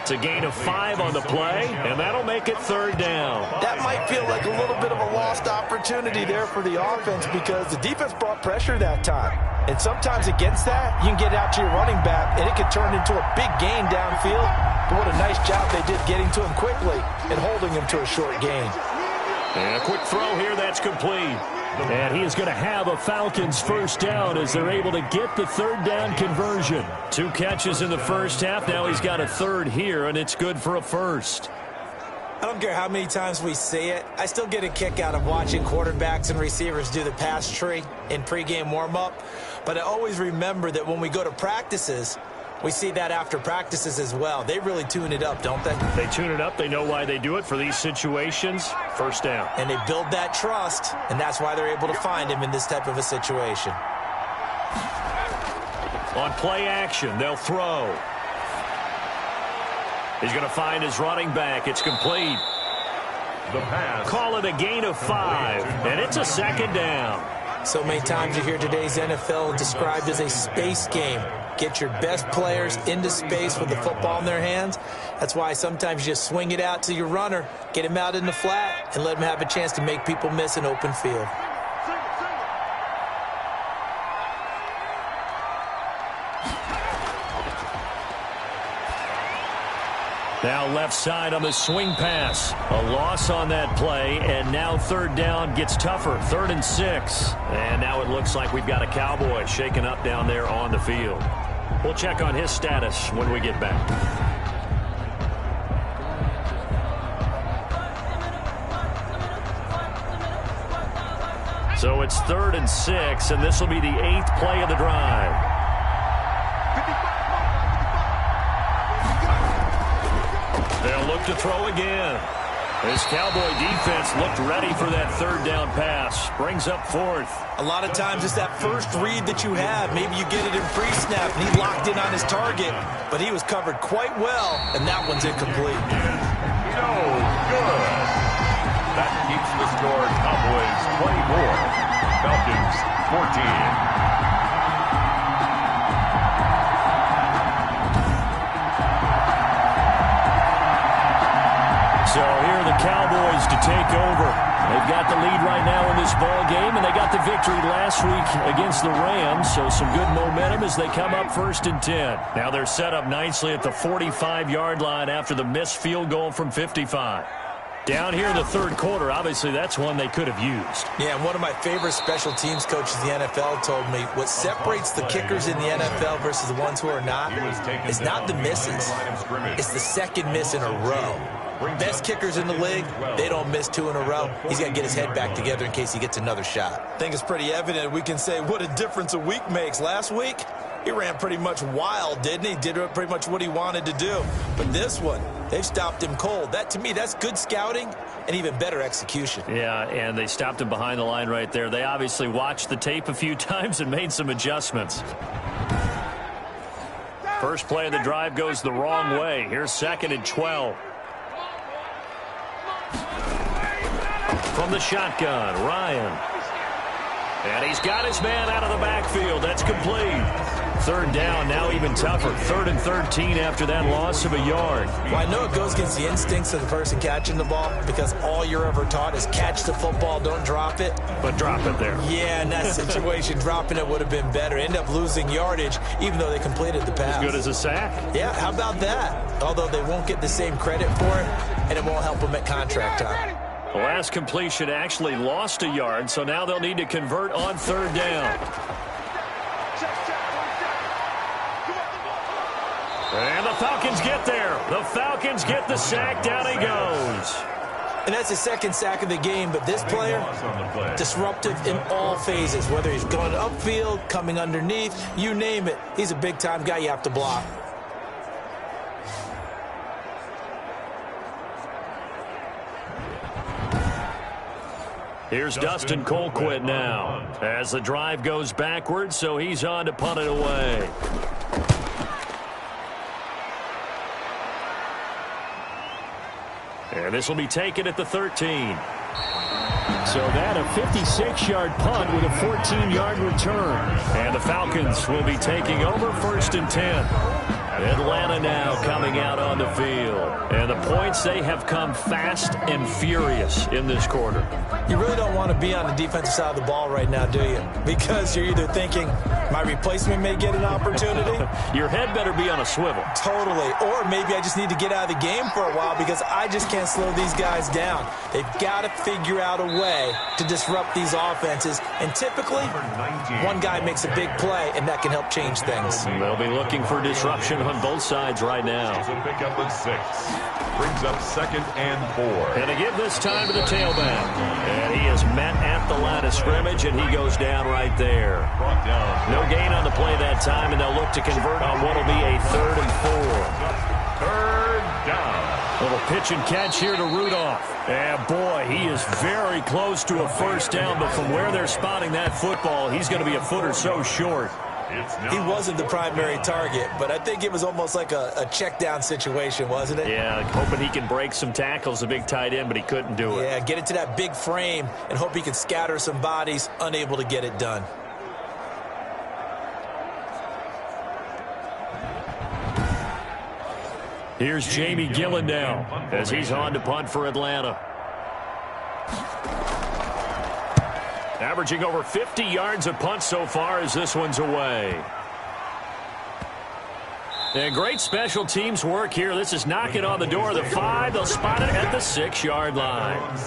It's a gain of 5 on the play, and that'll make it 3rd down. That might feel like a little bit of a lost opportunity there for the offense because the defense brought pressure that time. And sometimes against that, you can get out to your running back, and it could turn into a big gain downfield. But what a nice job they did getting to him quickly and holding him to a short gain. And a quick throw here, that's complete. And he is going to have a Falcons first down as they're able to get the 3rd down conversion. 2 catches in the first half. Now he's got a 3rd here, and it's good for a first. I don't care how many times we see it. I still get a kick out of watching quarterbacks and receivers do the pass tree in pregame warm-up. But I always remember that when we go to practices, we see that after practices as well. They really tune it up, don't they? They tune it up. They know why they do it for these situations. First down. And they build that trust, and that's why they're able to find him in this type of a situation. On play action, they'll throw. He's going to find his running back. It's complete. The pass. Call it a gain of 5, and it's a 2nd down. So many times you hear today's NFL described as a space game. Get your best players into space with the football in their hands. That's why sometimes you just swing it out to your runner, get him out in the flat, and let him have a chance to make people miss an open field. Now left side on the swing pass. A loss on that play, and now 3rd down gets tougher. 3rd and 6. And now it looks like we've got a Cowboy shaken up down there on the field. We'll check on his status when we get back. So it's 3rd and 6, and this will be the 8th play of the drive. They'll look to throw again. This Cowboy defense looked ready for that 3rd down pass. Brings up 4th. A lot of times it's that first read that you have. Maybe you get it in pre-snap, and he locked in on his target, but he was covered quite well, and that one's incomplete. No good. That keeps the score Cowboys 24. Falcons 14. So here are the Cowboys to take over. They've got the lead right now in this ball game, and they got the victory last week against the Rams, so some good momentum as they come up 1st and 10. Now they're set up nicely at the 45-yard line after the missed field goal from 55. Down here in the third quarter, obviously that's one they could have used. Yeah, and one of my favorite special teams coaches in the NFL told me what separates the kickers in the NFL versus the ones who are not is not the misses. It's the second miss in a row. Best kickers in the league, they don't miss 2 in a row. He's got to get his head back together in case he gets another shot. I think it's pretty evident. We can say what a difference a week makes. Last week, he ran pretty much wild, didn't he? Did pretty much what he wanted to do. But this one, they've stopped him cold. That, to me, that's good scouting and even better execution. Yeah, and they stopped him behind the line right there. They obviously watched the tape a few times and made some adjustments. First play of the drive goes the wrong way. Here's 2nd and 12. From the shotgun, Ryan. And he's got his man out of the backfield. That's complete. 3rd down, now even tougher. 3rd and 13 after that loss of a yard. Well, I know it goes against the instincts of the person catching the ball because all you're ever taught is catch the football, don't drop it. But drop it there. Yeah, in that situation, dropping it would have been better. End up losing yardage, even though they completed the pass. As good as a sack. Yeah, how about that? Although they won't get the same credit for it, and it won't help them at contract time. The last completion actually lost a yard, so now they'll need to convert on 3rd down. And the Falcons get there. The Falcons get the sack. Down he goes. And that's his 2nd sack of the game, but this player, disruptive in all phases, whether he's going upfield, coming underneath, you name it. He's a big-time guy you have to block. Here's Dustin Colquitt now as the drive goes backwards, so he's on to punt it away. And this will be taken at the 13. So that a 56-yard punt with a 14-yard return. And the Falcons will be taking over 1st and 10. Atlanta now coming out on the field. And the points, they have come fast and furious in this quarter. You really don't want to be on the defensive side of the ball right now, do you? Because you're either thinking, my replacement may get an opportunity. Your head better be on a swivel. Totally. Or maybe I just need to get out of the game for a while because I just can't slow these guys down. They've got to figure out a way to disrupt these offenses. And typically, one guy makes a big play, and that can help change things. They'll be looking for disruption on both sides right now. Pick up at 6. Brings up 2nd and 4. And to give this time to the tailback. And he is met at the line of scrimmage, and he goes down right there. No gain on the play that time, and they'll look to convert on what will be a 3rd and 4. 3rd down. Little pitch and catch here to Rudolph. And boy, he is very close to a 1st down, but from where they're spotting that football, he's going to be a foot or so short. He wasn't the primary target, but I think it was almost like a check down situation, wasn't it? Yeah, hoping he can break some tackles, a big tight end, but he couldn't do it. Yeah, get into that big frame and hope he can scatter some bodies, unable to get it done. Here's Jamie Gillen now as he's on to punt for Atlanta. Averaging over 50 yards a punt so far as this one's away. And great special teams work here. This is knocking on the door of the 5. They'll spot it at the 6-yard line.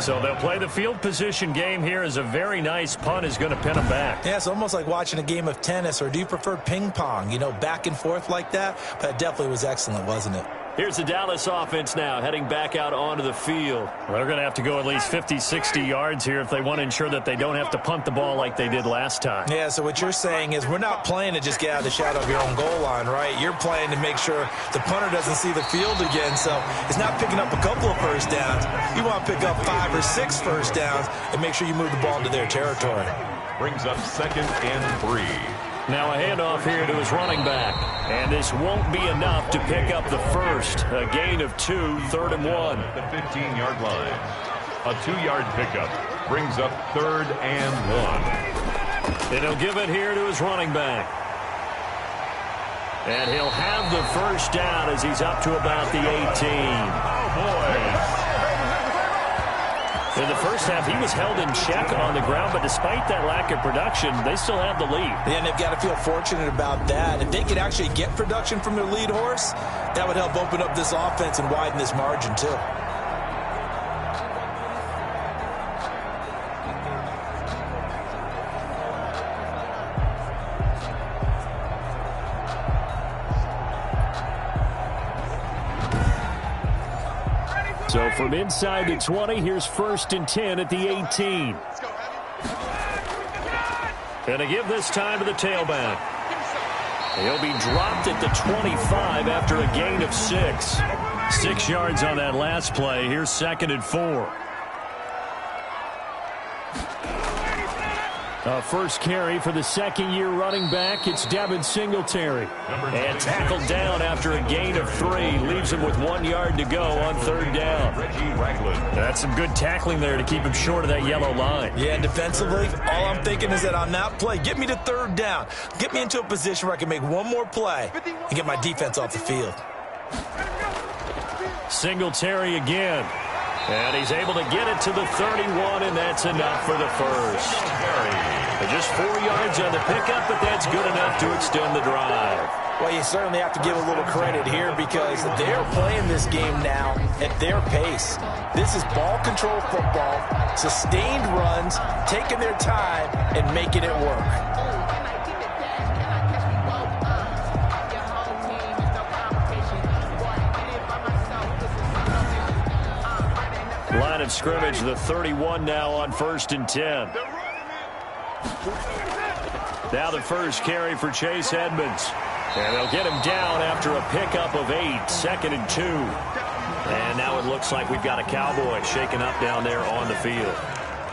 So they'll play the field position game here as a very nice punt is going to pin them back. Yeah, it's almost like watching a game of tennis, or do you prefer ping pong? You know, back and forth like that? But it definitely was excellent, wasn't it? Here's the Dallas offense now heading back out onto the field. Well, they're going to have to go at least 50, 60 yards here if they want to ensure that they don't have to punt the ball like they did last time. Yeah, so what you're saying is we're not playing to just get out of the shadow of your own goal line, right? You're playing to make sure the punter doesn't see the field again. So it's not picking up a couple of 1st downs. You want to pick up 5 or 6 1st downs and make sure you move the ball into their territory. Brings up 2nd and 3. Now a handoff here to his running back. And this won't be enough to pick up the 1st. A gain of 2, 3rd and 1. The 15-yard line. A 2-yard pickup brings up 3rd and 1. And he'll give it here to his running back. And he'll have the 1st down as he's up to about the 18. Oh, boy. In the first half, he was held in check on the ground, but despite that lack of production, they still have the lead. And they've got to feel fortunate about that. If they could actually get production from their lead horse, that would help open up this offense and widen this margin, too. So from inside the 20, here's 1st and 10 at the 18. Gonna give this time to the tailback. He'll be dropped at the 25 after a gain of 6. 6 yards on that last play. Here's 2nd and 4. First carry for the second-year running back. It's Devin Singletary. And tackled down after a gain of 3. Leaves him with 1 yard to go on 3rd down. Reggie Ragland. That's some good tackling there to keep him short of that yellow line. Yeah, and defensively, all I'm thinking is that on that play, get me to 3rd down. Get me into a position where I can make one more play and get my defense off the field. Singletary again. And he's able to get it to the 31, and that's enough for the first. Just 4 yards on the pickup, but that's good enough to extend the drive. Well, you certainly have to give a little credit here because they're playing this game now at their pace. This is ball control football, sustained runs, taking their time, and making it work. Line of scrimmage, the 31 now on 1st and 10. Now the first carry for Chase Edmonds. And they'll get him down after a pickup of 8, 2nd and 2. And now it looks like we've got a Cowboy shaken up down there on the field.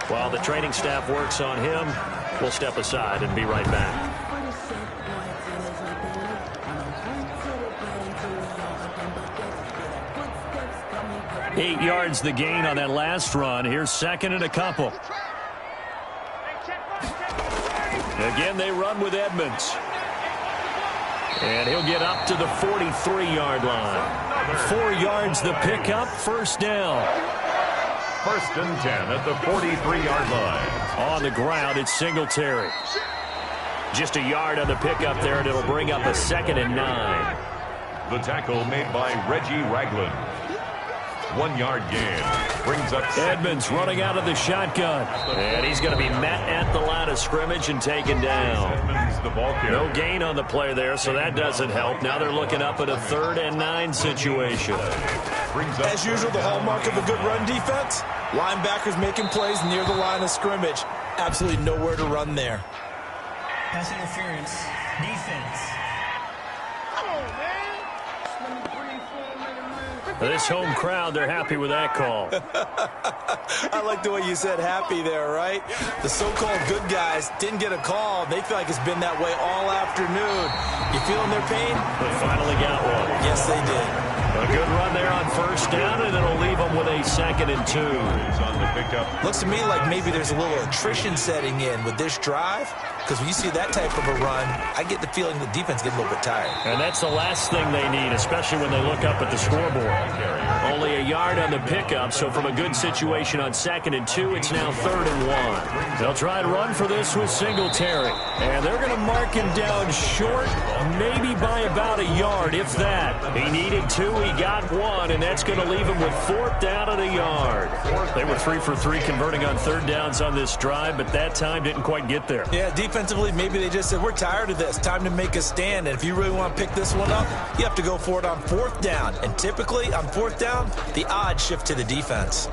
While the training staff works on him, we'll step aside and be right back. 8 yards the gain on that last run. Here's 2nd and a couple. Again, they run with Edmonds. And he'll get up to the 43-yard line. 4 yards the pickup, 1st down. 1st and 10 at the 43-yard line. On the ground, it's Singletary. Just a yard on the pickup there, and it'll bring up a 2nd and 9. The tackle made by Reggie Ragland. 1 yard gain. Brings up Edmonds running out of the shotgun. And he's going to be met at the line of scrimmage and taken down. Edmonds, the ball carrier. No gain on the play there, so that doesn't help. Now they're looking up at a 3rd and 9 situation. As usual, the hallmark of a good run defense, linebackers making plays near the line of scrimmage. Absolutely nowhere to run there. Pass interference. Defense. This home crowd, they're happy with that call. I like the way you said happy there, right? The so-called good guys didn't get a call. They feel like it's been that way all afternoon. You feeling their pain? They finally got one. Yes, they did. A good run there on 1st down, and it'll leave them with a 2nd and 2. On the pickup. Looks to me like maybe there's a little attrition setting in with this drive, because when you see that type of a run, I get the feeling the defense gets a little bit tired. And that's the last thing they need, especially when they look up at the scoreboard. Only a yard on the pickup, so from a good situation on 2nd and 2, it's now 3rd and 1. They'll try to run for this with Singletary. And they're going to mark him down short, maybe by about a yard, if that. He needed 2, he got 1, and that's going to leave him with 4th down and a yard. They were 3 for 3 converting on 3rd downs on this drive, but that time didn't quite get there. Yeah, defensively, maybe they just said, we're tired of this. Time to make a stand. And if you really want to pick this one up, you have to go for it on 4th down. And typically, on 4th down, the odds shift to the defense.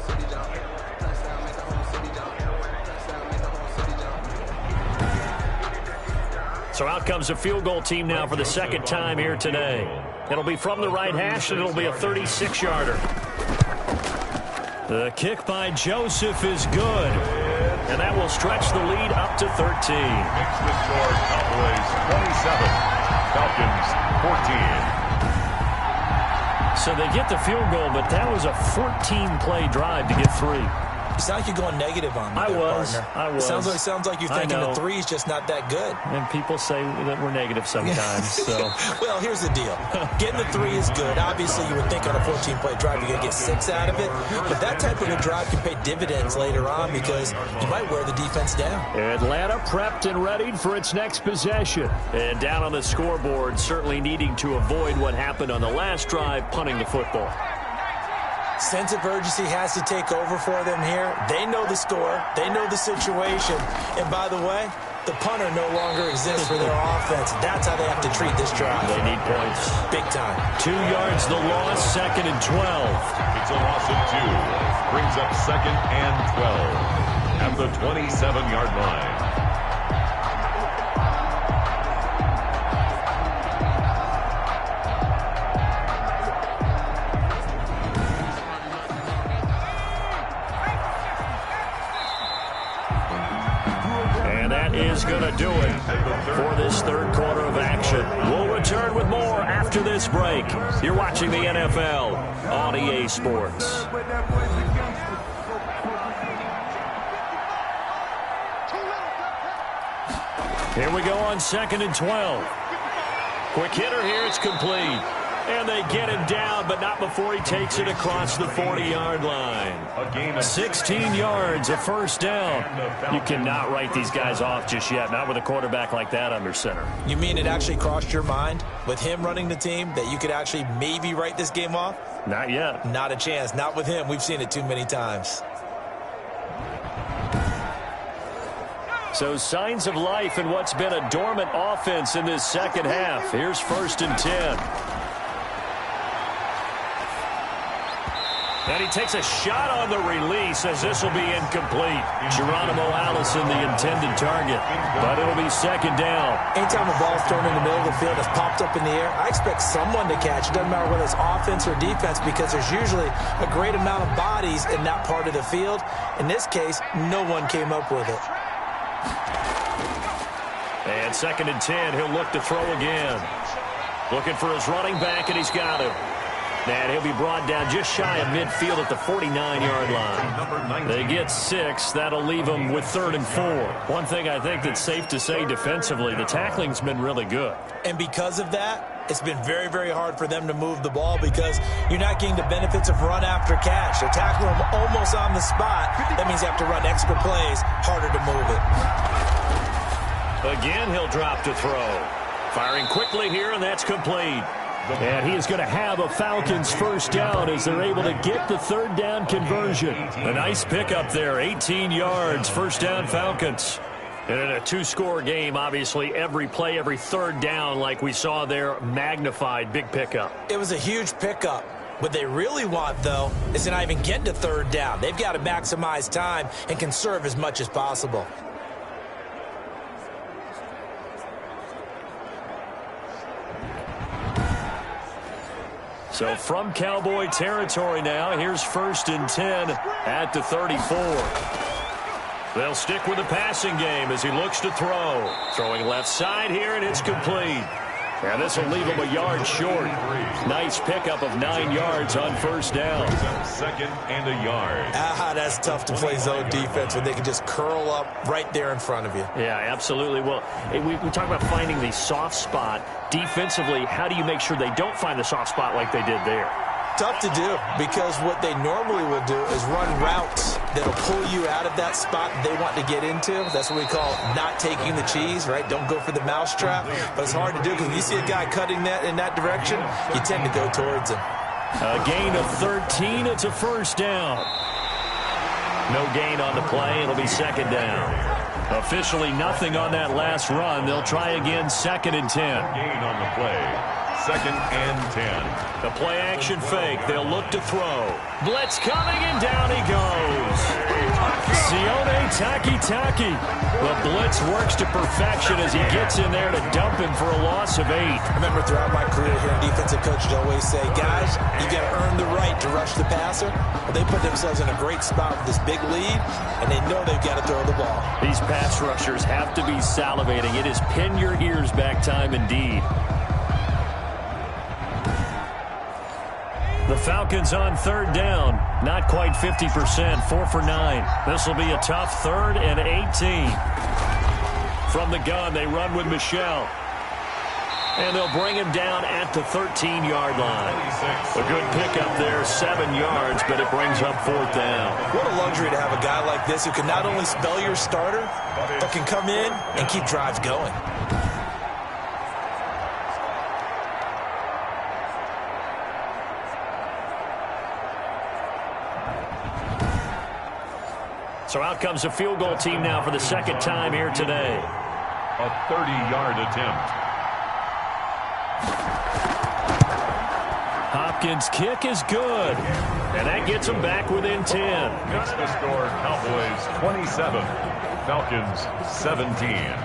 So out comes a field goal team now for the 2nd time here today. It'll be from the right hash, and it'll be a 36-yarder. The kick by Joseph is good. And that will stretch the lead up to 13. Makes the score Cowboys 27, Falcons 14. So they get the field goal, but that was a 14-play drive to get 3. You sound like you're going negative on me I there, was. partner. I was. It sounds like you're I thinking know. the three is just not that good. And people say that we're negative sometimes. So Well, here's the deal. Getting the three is good. Obviously, you would think on a 14-play drive you're going to get 6 out of it. But that type of a drive can pay dividends later on because you might wear the defense down. Atlanta prepped and readied for its next possession. And down on the scoreboard, certainly needing to avoid what happened on the last drive, punting the football. Sense of urgency has to take over for them here. They know the score. They know the situation. And by the way, the punter no longer exists for their offense. That's how they have to treat this drive. They need points. Big time. 2 yards the loss, 2nd and 12. It's a loss of 2. Brings up 2nd and 12 at the 27-yard line. Is going to do it for this third quarter of action. We'll return with more after this break. You're watching the NFL on EA Sports. Here we go on 2nd and 12. Quick hitter here, it's complete. And they get him down, but not before he takes it across the 40-yard line. 16 yards, a first down. You cannot write these guys off just yet, not with a quarterback like that under center. You mean it actually crossed your mind with him running the team that you could actually maybe write this game off? Not yet. Not a chance. Not with him. We've seen it too many times. So signs of life in what's been a dormant offense in this second half. Here's 1st and 10. And he takes a shot on the release as this will be incomplete. Geronimo Allison, the intended target. But it'll be 2nd down. Anytime a ball's thrown in the middle of the field, it's popped up in the air, I expect someone to catch. It doesn't matter whether it's offense or defense because there's usually a great amount of bodies in that part of the field. In this case, no one came up with it. And 2nd and 10, he'll look to throw again. Looking for his running back, and he's got him. And he'll be brought down just shy of midfield at the 49-yard line. They get 6. That'll leave them with 3rd and 4. One thing I think that's safe to say defensively, the tackling's been really good. And because of that, it's been very, very hard for them to move the ball because you're not getting the benefits of run after catch. They're tackling them almost on the spot. That means you have to run extra plays, harder to move it. Again, he'll drop to throw. Firing quickly here, and that's complete. And he is going to have a Falcons first down as they're able to get the 3rd down conversion. A nice pickup there, 18 yards, first down Falcons. And in a 2-score game, obviously every play, every 3rd down like we saw there, magnified, big pickup. It was a huge pickup. What they really want, though, is to not even get to 3rd down. They've got to maximize time and conserve as much as possible. So from Cowboy territory now, here's 1st and 10 at the 34. They'll stick with the passing game as he looks to throw. Throwing left side here, and it's complete. And this will leave him a yard short. Nice pickup of 9 yards on first down. 2nd and a yard. That's tough to play zone defense when they can just curl up right there in front of you. Yeah, absolutely. Well, we talk about finding the soft spot. Defensively, how do you make sure they don't find the soft spot like they did there? Tough to do because what they normally will do is run routes that'll pull you out of that spot they want to get into. That's what we call not taking the cheese, right? Don't go for the mousetrap. But it's hard to do because when you see a guy cutting that in that direction, you tend to go towards him. A gain of 13. It's a first down. No gain on the play. It'll be 2nd down. Officially nothing on that last run. They'll try again, 2nd and 10. Gain on the play. 2nd and 10. The play action fake. They'll look to throw. Blitz coming, and down he goes. Sione Takitaki. The blitz works to perfection as he gets in there to dump him for a loss of 8. I remember throughout my career here, defensive coaches always say, guys, you got to earn the right to rush the passer. Well, they put themselves in a great spot with this big lead, and they know they've got to throw the ball. These pass rushers have to be salivating. It is pin your ears back time indeed. The Falcons on third down. Not quite 50%, 4 for 9. This will be a tough 3rd and 18. From the gun, they run with Michel. And they'll bring him down at the 13-yard line. A good pickup there, 7 yards, but it brings up 4th down. What a luxury to have a guy like this who can not only spell your starter, but can come in and keep drives going. So out comes a field goal team now for the 2nd time here today. A 30-yard attempt. Hopkins' kick is good. And that gets them back within 10. Makes the score Cowboys 27, Falcons 17.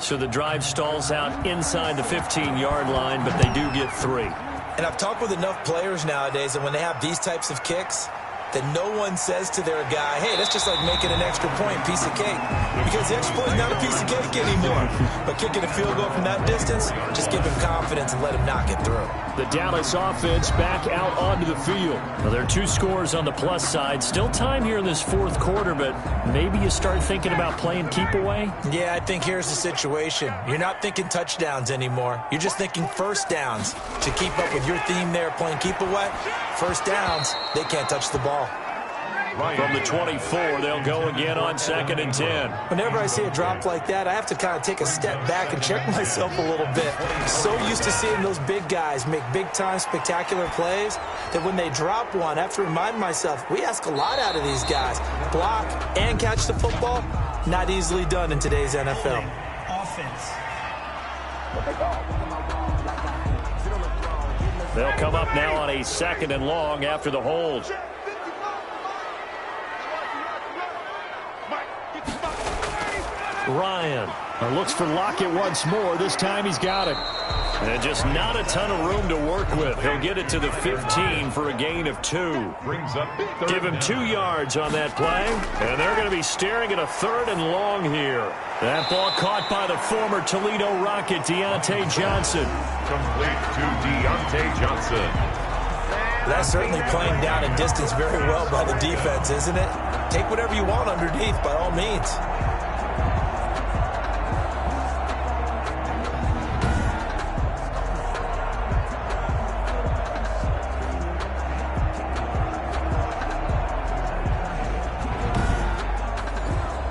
So the drive stalls out inside the 15-yard line, but they do get 3. And I've talked with enough players nowadays that when they have these types of kicks, that no one says to their guy, hey, that's just like making an extra point, piece of cake. Because the extra point is not a piece of cake anymore. But kicking a field goal from that distance, just give him confidence and let him knock it through. The Dallas offense back out onto the field. Well, there are 2 scores on the plus side. Still time here in this 4th quarter, but maybe you start thinking about playing keep away? Yeah, I think here's the situation. You're not thinking touchdowns anymore. You're just thinking first downs. To keep up with your theme there, playing keep away, first downs, they can't touch the ball. From the 24, they'll go again on 2nd and 10. Whenever I see a drop like that, I have to kind of take a step back and check myself a little bit. So used to seeing those big guys make big-time spectacular plays that when they drop one, I have to remind myself, we ask a lot out of these guys. Block and catch the football, not easily done in today's NFL. Offense. They'll come up now on a 2nd and long after the hold. Ryan looks for Lockett once more. This time he's got it. And just not a ton of room to work with. He'll get it to the 15 for a gain of 2. Brings up Give him 2 yards on that play. And they're going to be staring at a 3rd and long here. That ball caught by the former Toledo Rocket, Deontay Johnson. complete to Deontay Johnson. That's certainly playing down and distance very well by the defense, isn't it? Take whatever you want underneath, by all means.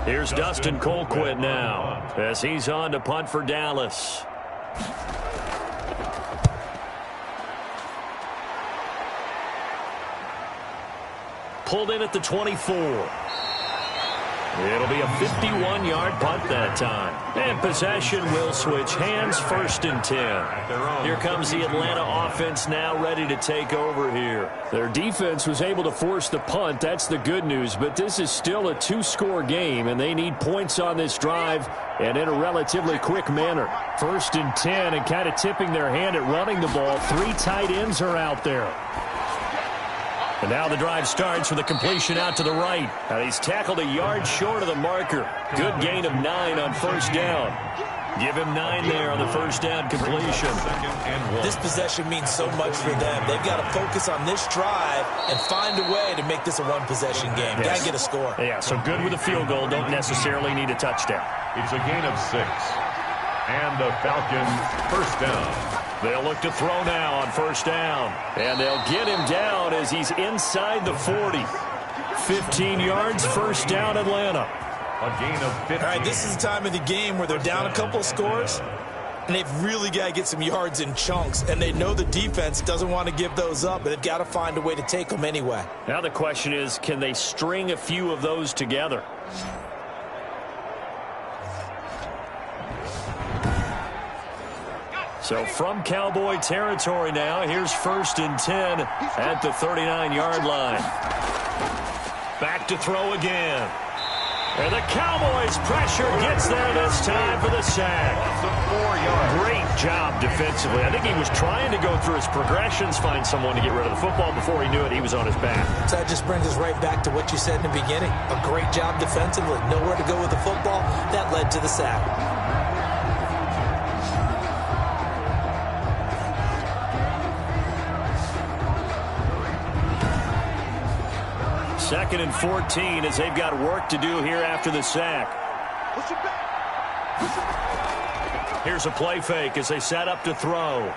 Here's Dustin Colquitt now as he's on to punt for Dallas. Pulled in at the 24. It'll be a 51-yard punt that time. And possession will switch hands, 1st and 10. Here comes the Atlanta offense now ready to take over here. Their defense was able to force the punt. That's the good news. But this is still a 2-score game, and they need points on this drive and in a relatively quick manner. 1st and 10, and kind of tipping their hand at running the ball. 3 tight ends are out there. And now the drive starts with a completion out to the right. And he's tackled a yard short of the marker. Good gain of 9 on 1st down. Give him 9 there on the 1st down completion. This possession means so much for them. They've got to focus on this drive and find a way to make this a one-possession game. Yes. Got to get a score. Yeah, so good with a field goal. Don't necessarily need a touchdown. It's a gain of 6. And the Falcons 1st down. They'll look to throw now on 1st down. And they'll get him down as he's inside the 40. 15 yards, 1st down, Atlanta. A gain of 15. All right, this is the time of the game where they're down a couple of scores, and they've really got to get some yards in chunks, and they know the defense doesn't want to give those up, but they've got to find a way to take them anyway. Now the question is, can they string a few of those together? So from Cowboy territory now, here's 1st and 10 at the 39-yard line. Back to throw again. And the Cowboys' pressure gets there this time for the sack. 4 yards. Great job defensively. I think he was trying to go through his progressions, find someone to get rid of the football. Before he knew it, he was on his back. So that just brings us right back to what you said in the beginning. A great job defensively. Nowhere to go with the football. That led to the sack. 2nd and 14 as they've got work to do here after the sack. Here's a play fake as they set up to throw.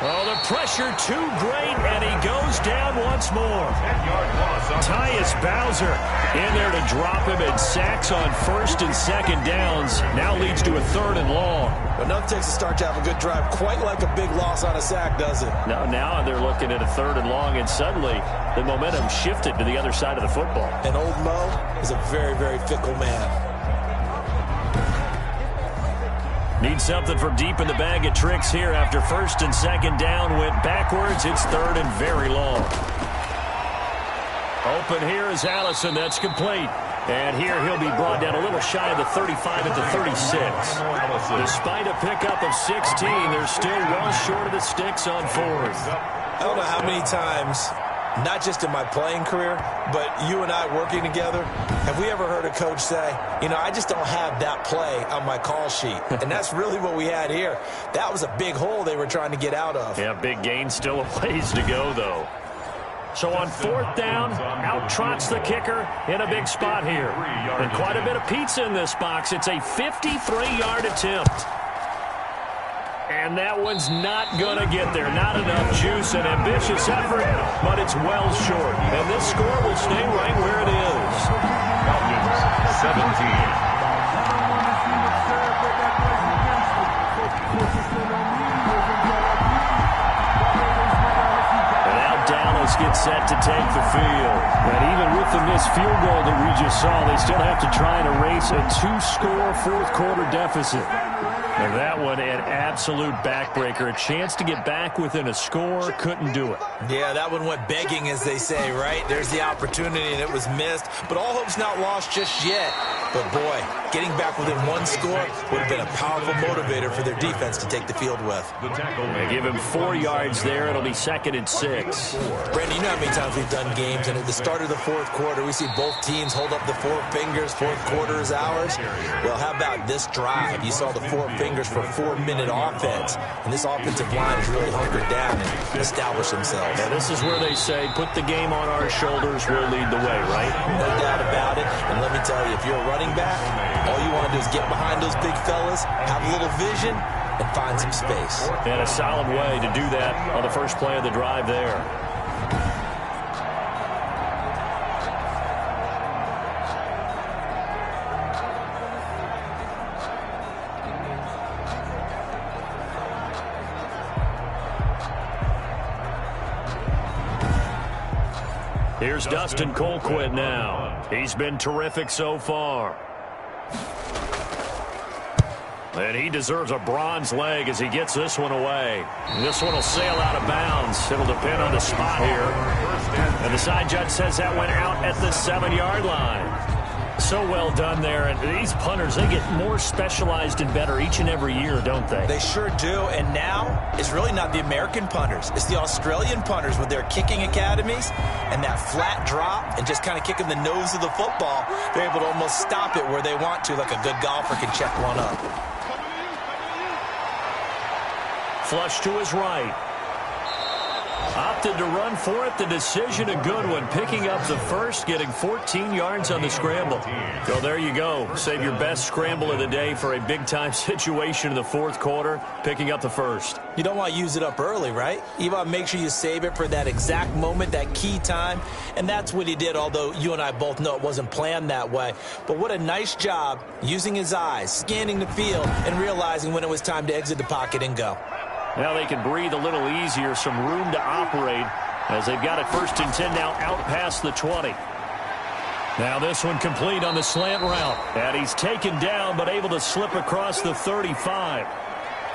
Oh, the pressure too great, and he goes down once more. 10-yard loss. Tyus Bowser in there to drop him, and sacks on 1st and 2nd downs. Now leads to a 3rd and long. But nothing takes a start to have a good drive quite like a big loss on a sack, does it? Now they're looking at a 3rd and long, and suddenly the momentum shifted to the other side of the football. And old Mo is a very, very fickle man. Need something from deep in the bag of tricks here after 1st and 2nd down went backwards. It's 3rd and very long. Open here is Allison. That's complete. And here he'll be brought down a little shy of the 35 at the 36. Despite a pickup of 16, they're still well short of the sticks on 4th. I don't know how many times, not just in my playing career, but you and I working together, have we ever heard a coach say, you know, I just don't have that play on my call sheet. And that's really what we had here. That was a big hole they were trying to get out of. Yeah, big gain, still a ways to go, though. So on 4th down, out trots the kicker in a big spot here. And quite a bit of pizza in this box. It's a 53-yard attempt. And that one's not going to get there. Not enough juice, an ambitious effort, but it's well short. And this score will stay right where it is. Falcons 17. Dallas gets set to take the field. And even with the missed field goal that we just saw, they still have to try and erase a 2-score 4th-quarter deficit. And that one, an absolute backbreaker. A chance to get back within a score, couldn't do it. Yeah, that one went begging, as they say, right? There's the opportunity, and it was missed. But all hope's not lost just yet. But, boy, getting back within 1 score would have been a powerful motivator for their defense to take the field with. They give him 4 yards there. It'll be 2nd and 6. Brandon, you know how many times we've done games, and at the start of the 4th quarter, we see both teams hold up the 4 fingers, 4th quarter is ours. Well, how about this drive? You saw the 4 fingers for 4-minute offense, and this offensive line has really hunkered down and established themselves. Yeah, this is where they say, put the game on our shoulders, we'll lead the way, right? No doubt about it, and let me tell you, if you're a running back, all you want to do is get behind those big fellas, have a little vision, and find some space. And a solid way to do that on the first play of the drive there. Here's Dustin Colquitt now. He's been terrific so far. And he deserves a bronze leg as he gets this one away. And this one will sail out of bounds. It'll depend on the spot here. And the side judge says that went out at the 7-yard line. So well done there. And these punters, they get more specialized and better each and every year, don't they? They sure do. And now it's really not the American punters. It's the Australian punters with their kicking academies and that flat drop and just kind of kicking the nose of the football. They're able to almost stop it where they want to, like a good golfer can check one up. Flush to his right. Opted to run for it. The decision a good one. Picking up the first, getting 14 yards on the scramble. So there you go. Save your best scramble of the day for a big-time situation in the 4th quarter. Picking up the first. You don't want to use it up early, right? You want to make sure you save it for that exact moment, that key time. And that's what he did, although you and I both know it wasn't planned that way. But what a nice job using his eyes, scanning the field, and realizing when it was time to exit the pocket and go. Now they can breathe a little easier, some room to operate as they've got it 1st and 10 now out past the 20. Now this one complete on the slant route. And he's taken down but able to slip across the 35.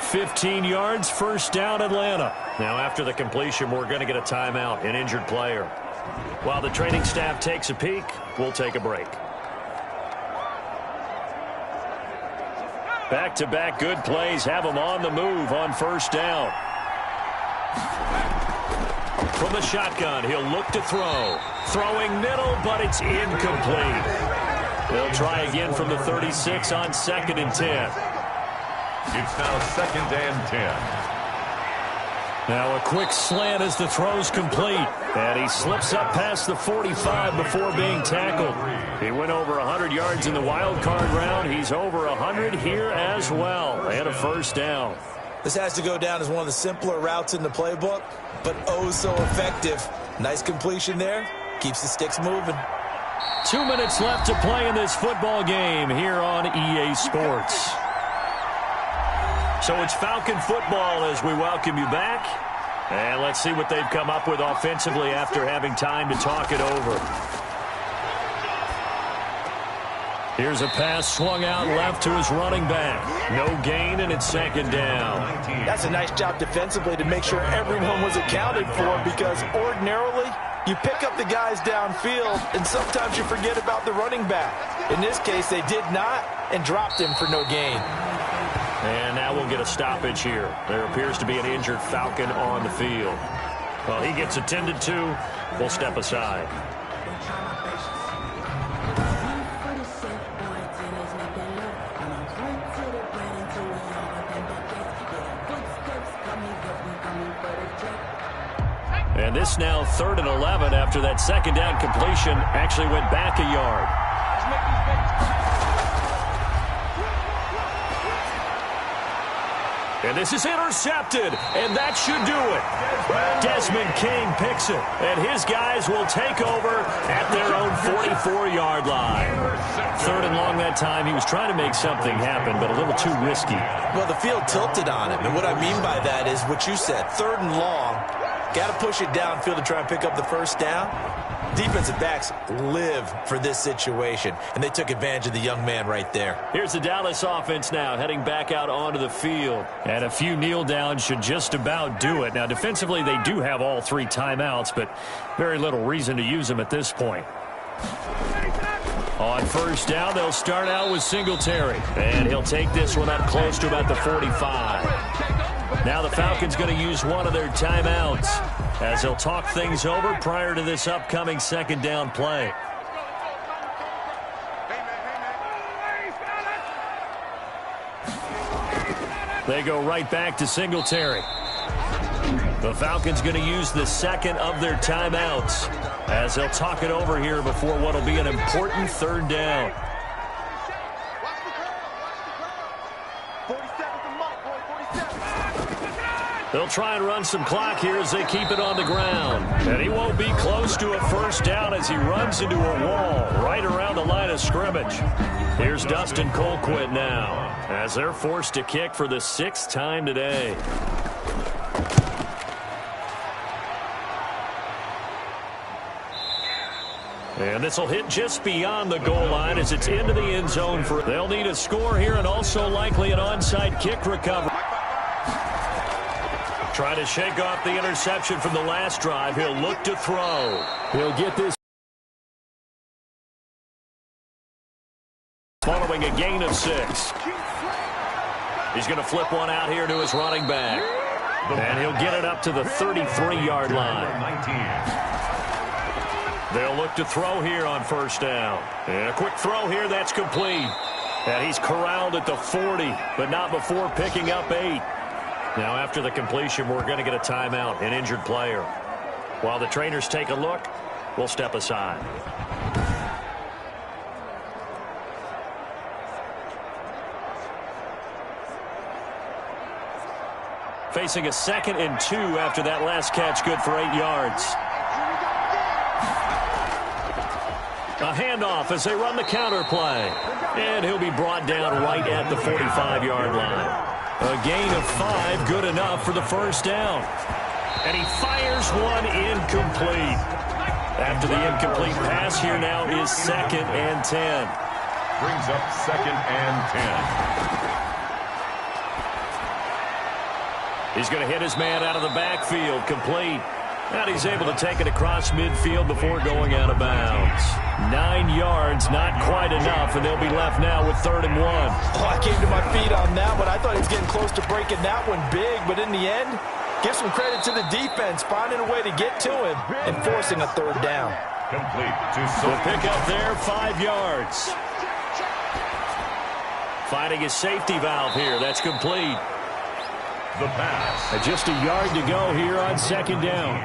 15 yards, 1st down Atlanta. Now after the completion, we're going to get a timeout, an injured player. While the training staff takes a peek, we'll take a break. Back-to-back good plays have them on the move on 1st down. From the shotgun, he'll look to throw. Throwing middle, but it's incomplete. They'll try again from the 36 on 2nd and 10. It's now 2nd and 10. Now a quick slant as the throw's complete. And he slips up past the 45 before being tackled. He went over 100 yards in the wild card round. He's over 100 here as well. And a first down. This has to go down as one of the simpler routes in the playbook, but oh so effective. Nice completion there. Keeps the sticks moving. 2 minutes left to play in this football game here on EA Sports. So it's Falcon football as we welcome you back. And let's see what they've come up with offensively after having time to talk it over. Here's a pass swung out left to his running back. No gain, and it's second down. That's a nice job defensively to make sure everyone was accounted for, because ordinarily you pick up the guys downfield and sometimes you forget about the running back. In this case, they did not and dropped him for no gain. And now we'll get a stoppage here. There appears to be an injured Falcon on the field. Well, he gets attended to. We'll step aside. And this now 3rd and 11 after that second down completion actually went back a yard. And this is intercepted, and that should do it. Desmond King picks it, and his guys will take over at their own 44-yard line. 3rd and long that time. He was trying to make something happen, but a little too risky. Well, the field tilted on him, and what I mean by that is what you said, 3rd and long. Got to push it downfield to try and pick up the first down. Defensive backs live for this situation, and they took advantage of the young man right there. Here's the Dallas offense now heading back out onto the field. And a few kneel downs should just about do it. Now, defensively, they do have all 3 timeouts, but very little reason to use them at this point. On first down, they'll start out with Singletary. And he'll take this one up close to about the 45. Now the Falcons going to use one of their timeouts as they'll talk things over prior to this upcoming second down play. They go right back to Singletary. The Falcons going to use the second of their timeouts as they'll talk it over here before what will be an important 3rd down. They'll try and run some clock here as they keep it on the ground. And he won't be close to a first down as he runs into a wall right around the line of scrimmage. Here's Dustin Colquitt now as they're forced to kick for the 6th time today. And this will hit just beyond the goal line as it's into the end zone. They'll need a score here and also likely an onside kick recovery. Trying to shake off the interception from the last drive. He'll look to throw. He'll get this following a gain of 6. He's going to flip one out here to his running back. And he'll get it up to the 33-yard line. They'll look to throw here on first down. And a quick throw here, that's complete. And he's corralled at the 40, but not before picking up 8. Now, after the completion, we're going to get a timeout, an injured player. While the trainers take a look, we'll step aside. Facing a 2nd and 2 after that last catch, good for 8 yards. A handoff as they run the counter play. And he'll be brought down right at the 45-yard line. A gain of 5, good enough for the first down. And he fires one incomplete. After the incomplete pass, here now is 2nd and 10. Brings up 2nd and 10. He's going to hit his man out of the backfield, complete. And he's able to take it across midfield before going out of bounds. 9 yards, not quite enough, and they'll be left now with 3rd and 1. Oh, I came to my feet on that one. I thought he was getting close to breaking that one big, but in the end, give some credit to the defense, finding a way to get to him and forcing a 3rd down. Complete to the pick up there, 5 yards. Finding his safety valve here. That's complete. the pass. And just a yard to go here on second down.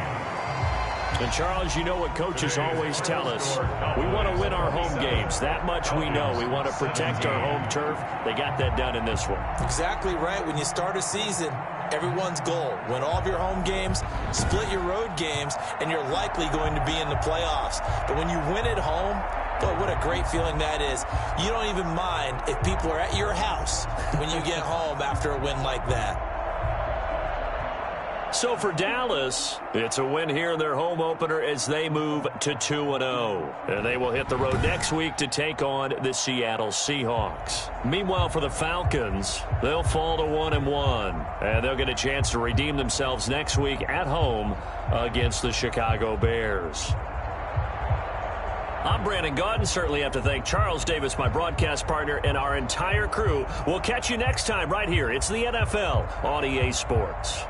And, Charles, you know what coaches always tell us. We want to win our home games. That much we know. We want to protect our home turf. They got that done in this one. Exactly right. When you start a season, everyone's goal: win all of your home games, split your road games, and you're likely going to be in the playoffs. But when you win at home, boy, what a great feeling that is. You don't even mind if people are at your house when you get home after a win like that. So for Dallas, it's a win here in their home opener as they move to 2-0. And they will hit the road next week to take on the Seattle Seahawks. Meanwhile, for the Falcons, they'll fall to 1-1. And they'll get a chance to redeem themselves next week at home against the Chicago Bears. I'm Brandon Gaudin. Certainly have to thank Charles Davis, my broadcast partner, and our entire crew. We'll catch you next time right here. It's the NFL on EA Sports.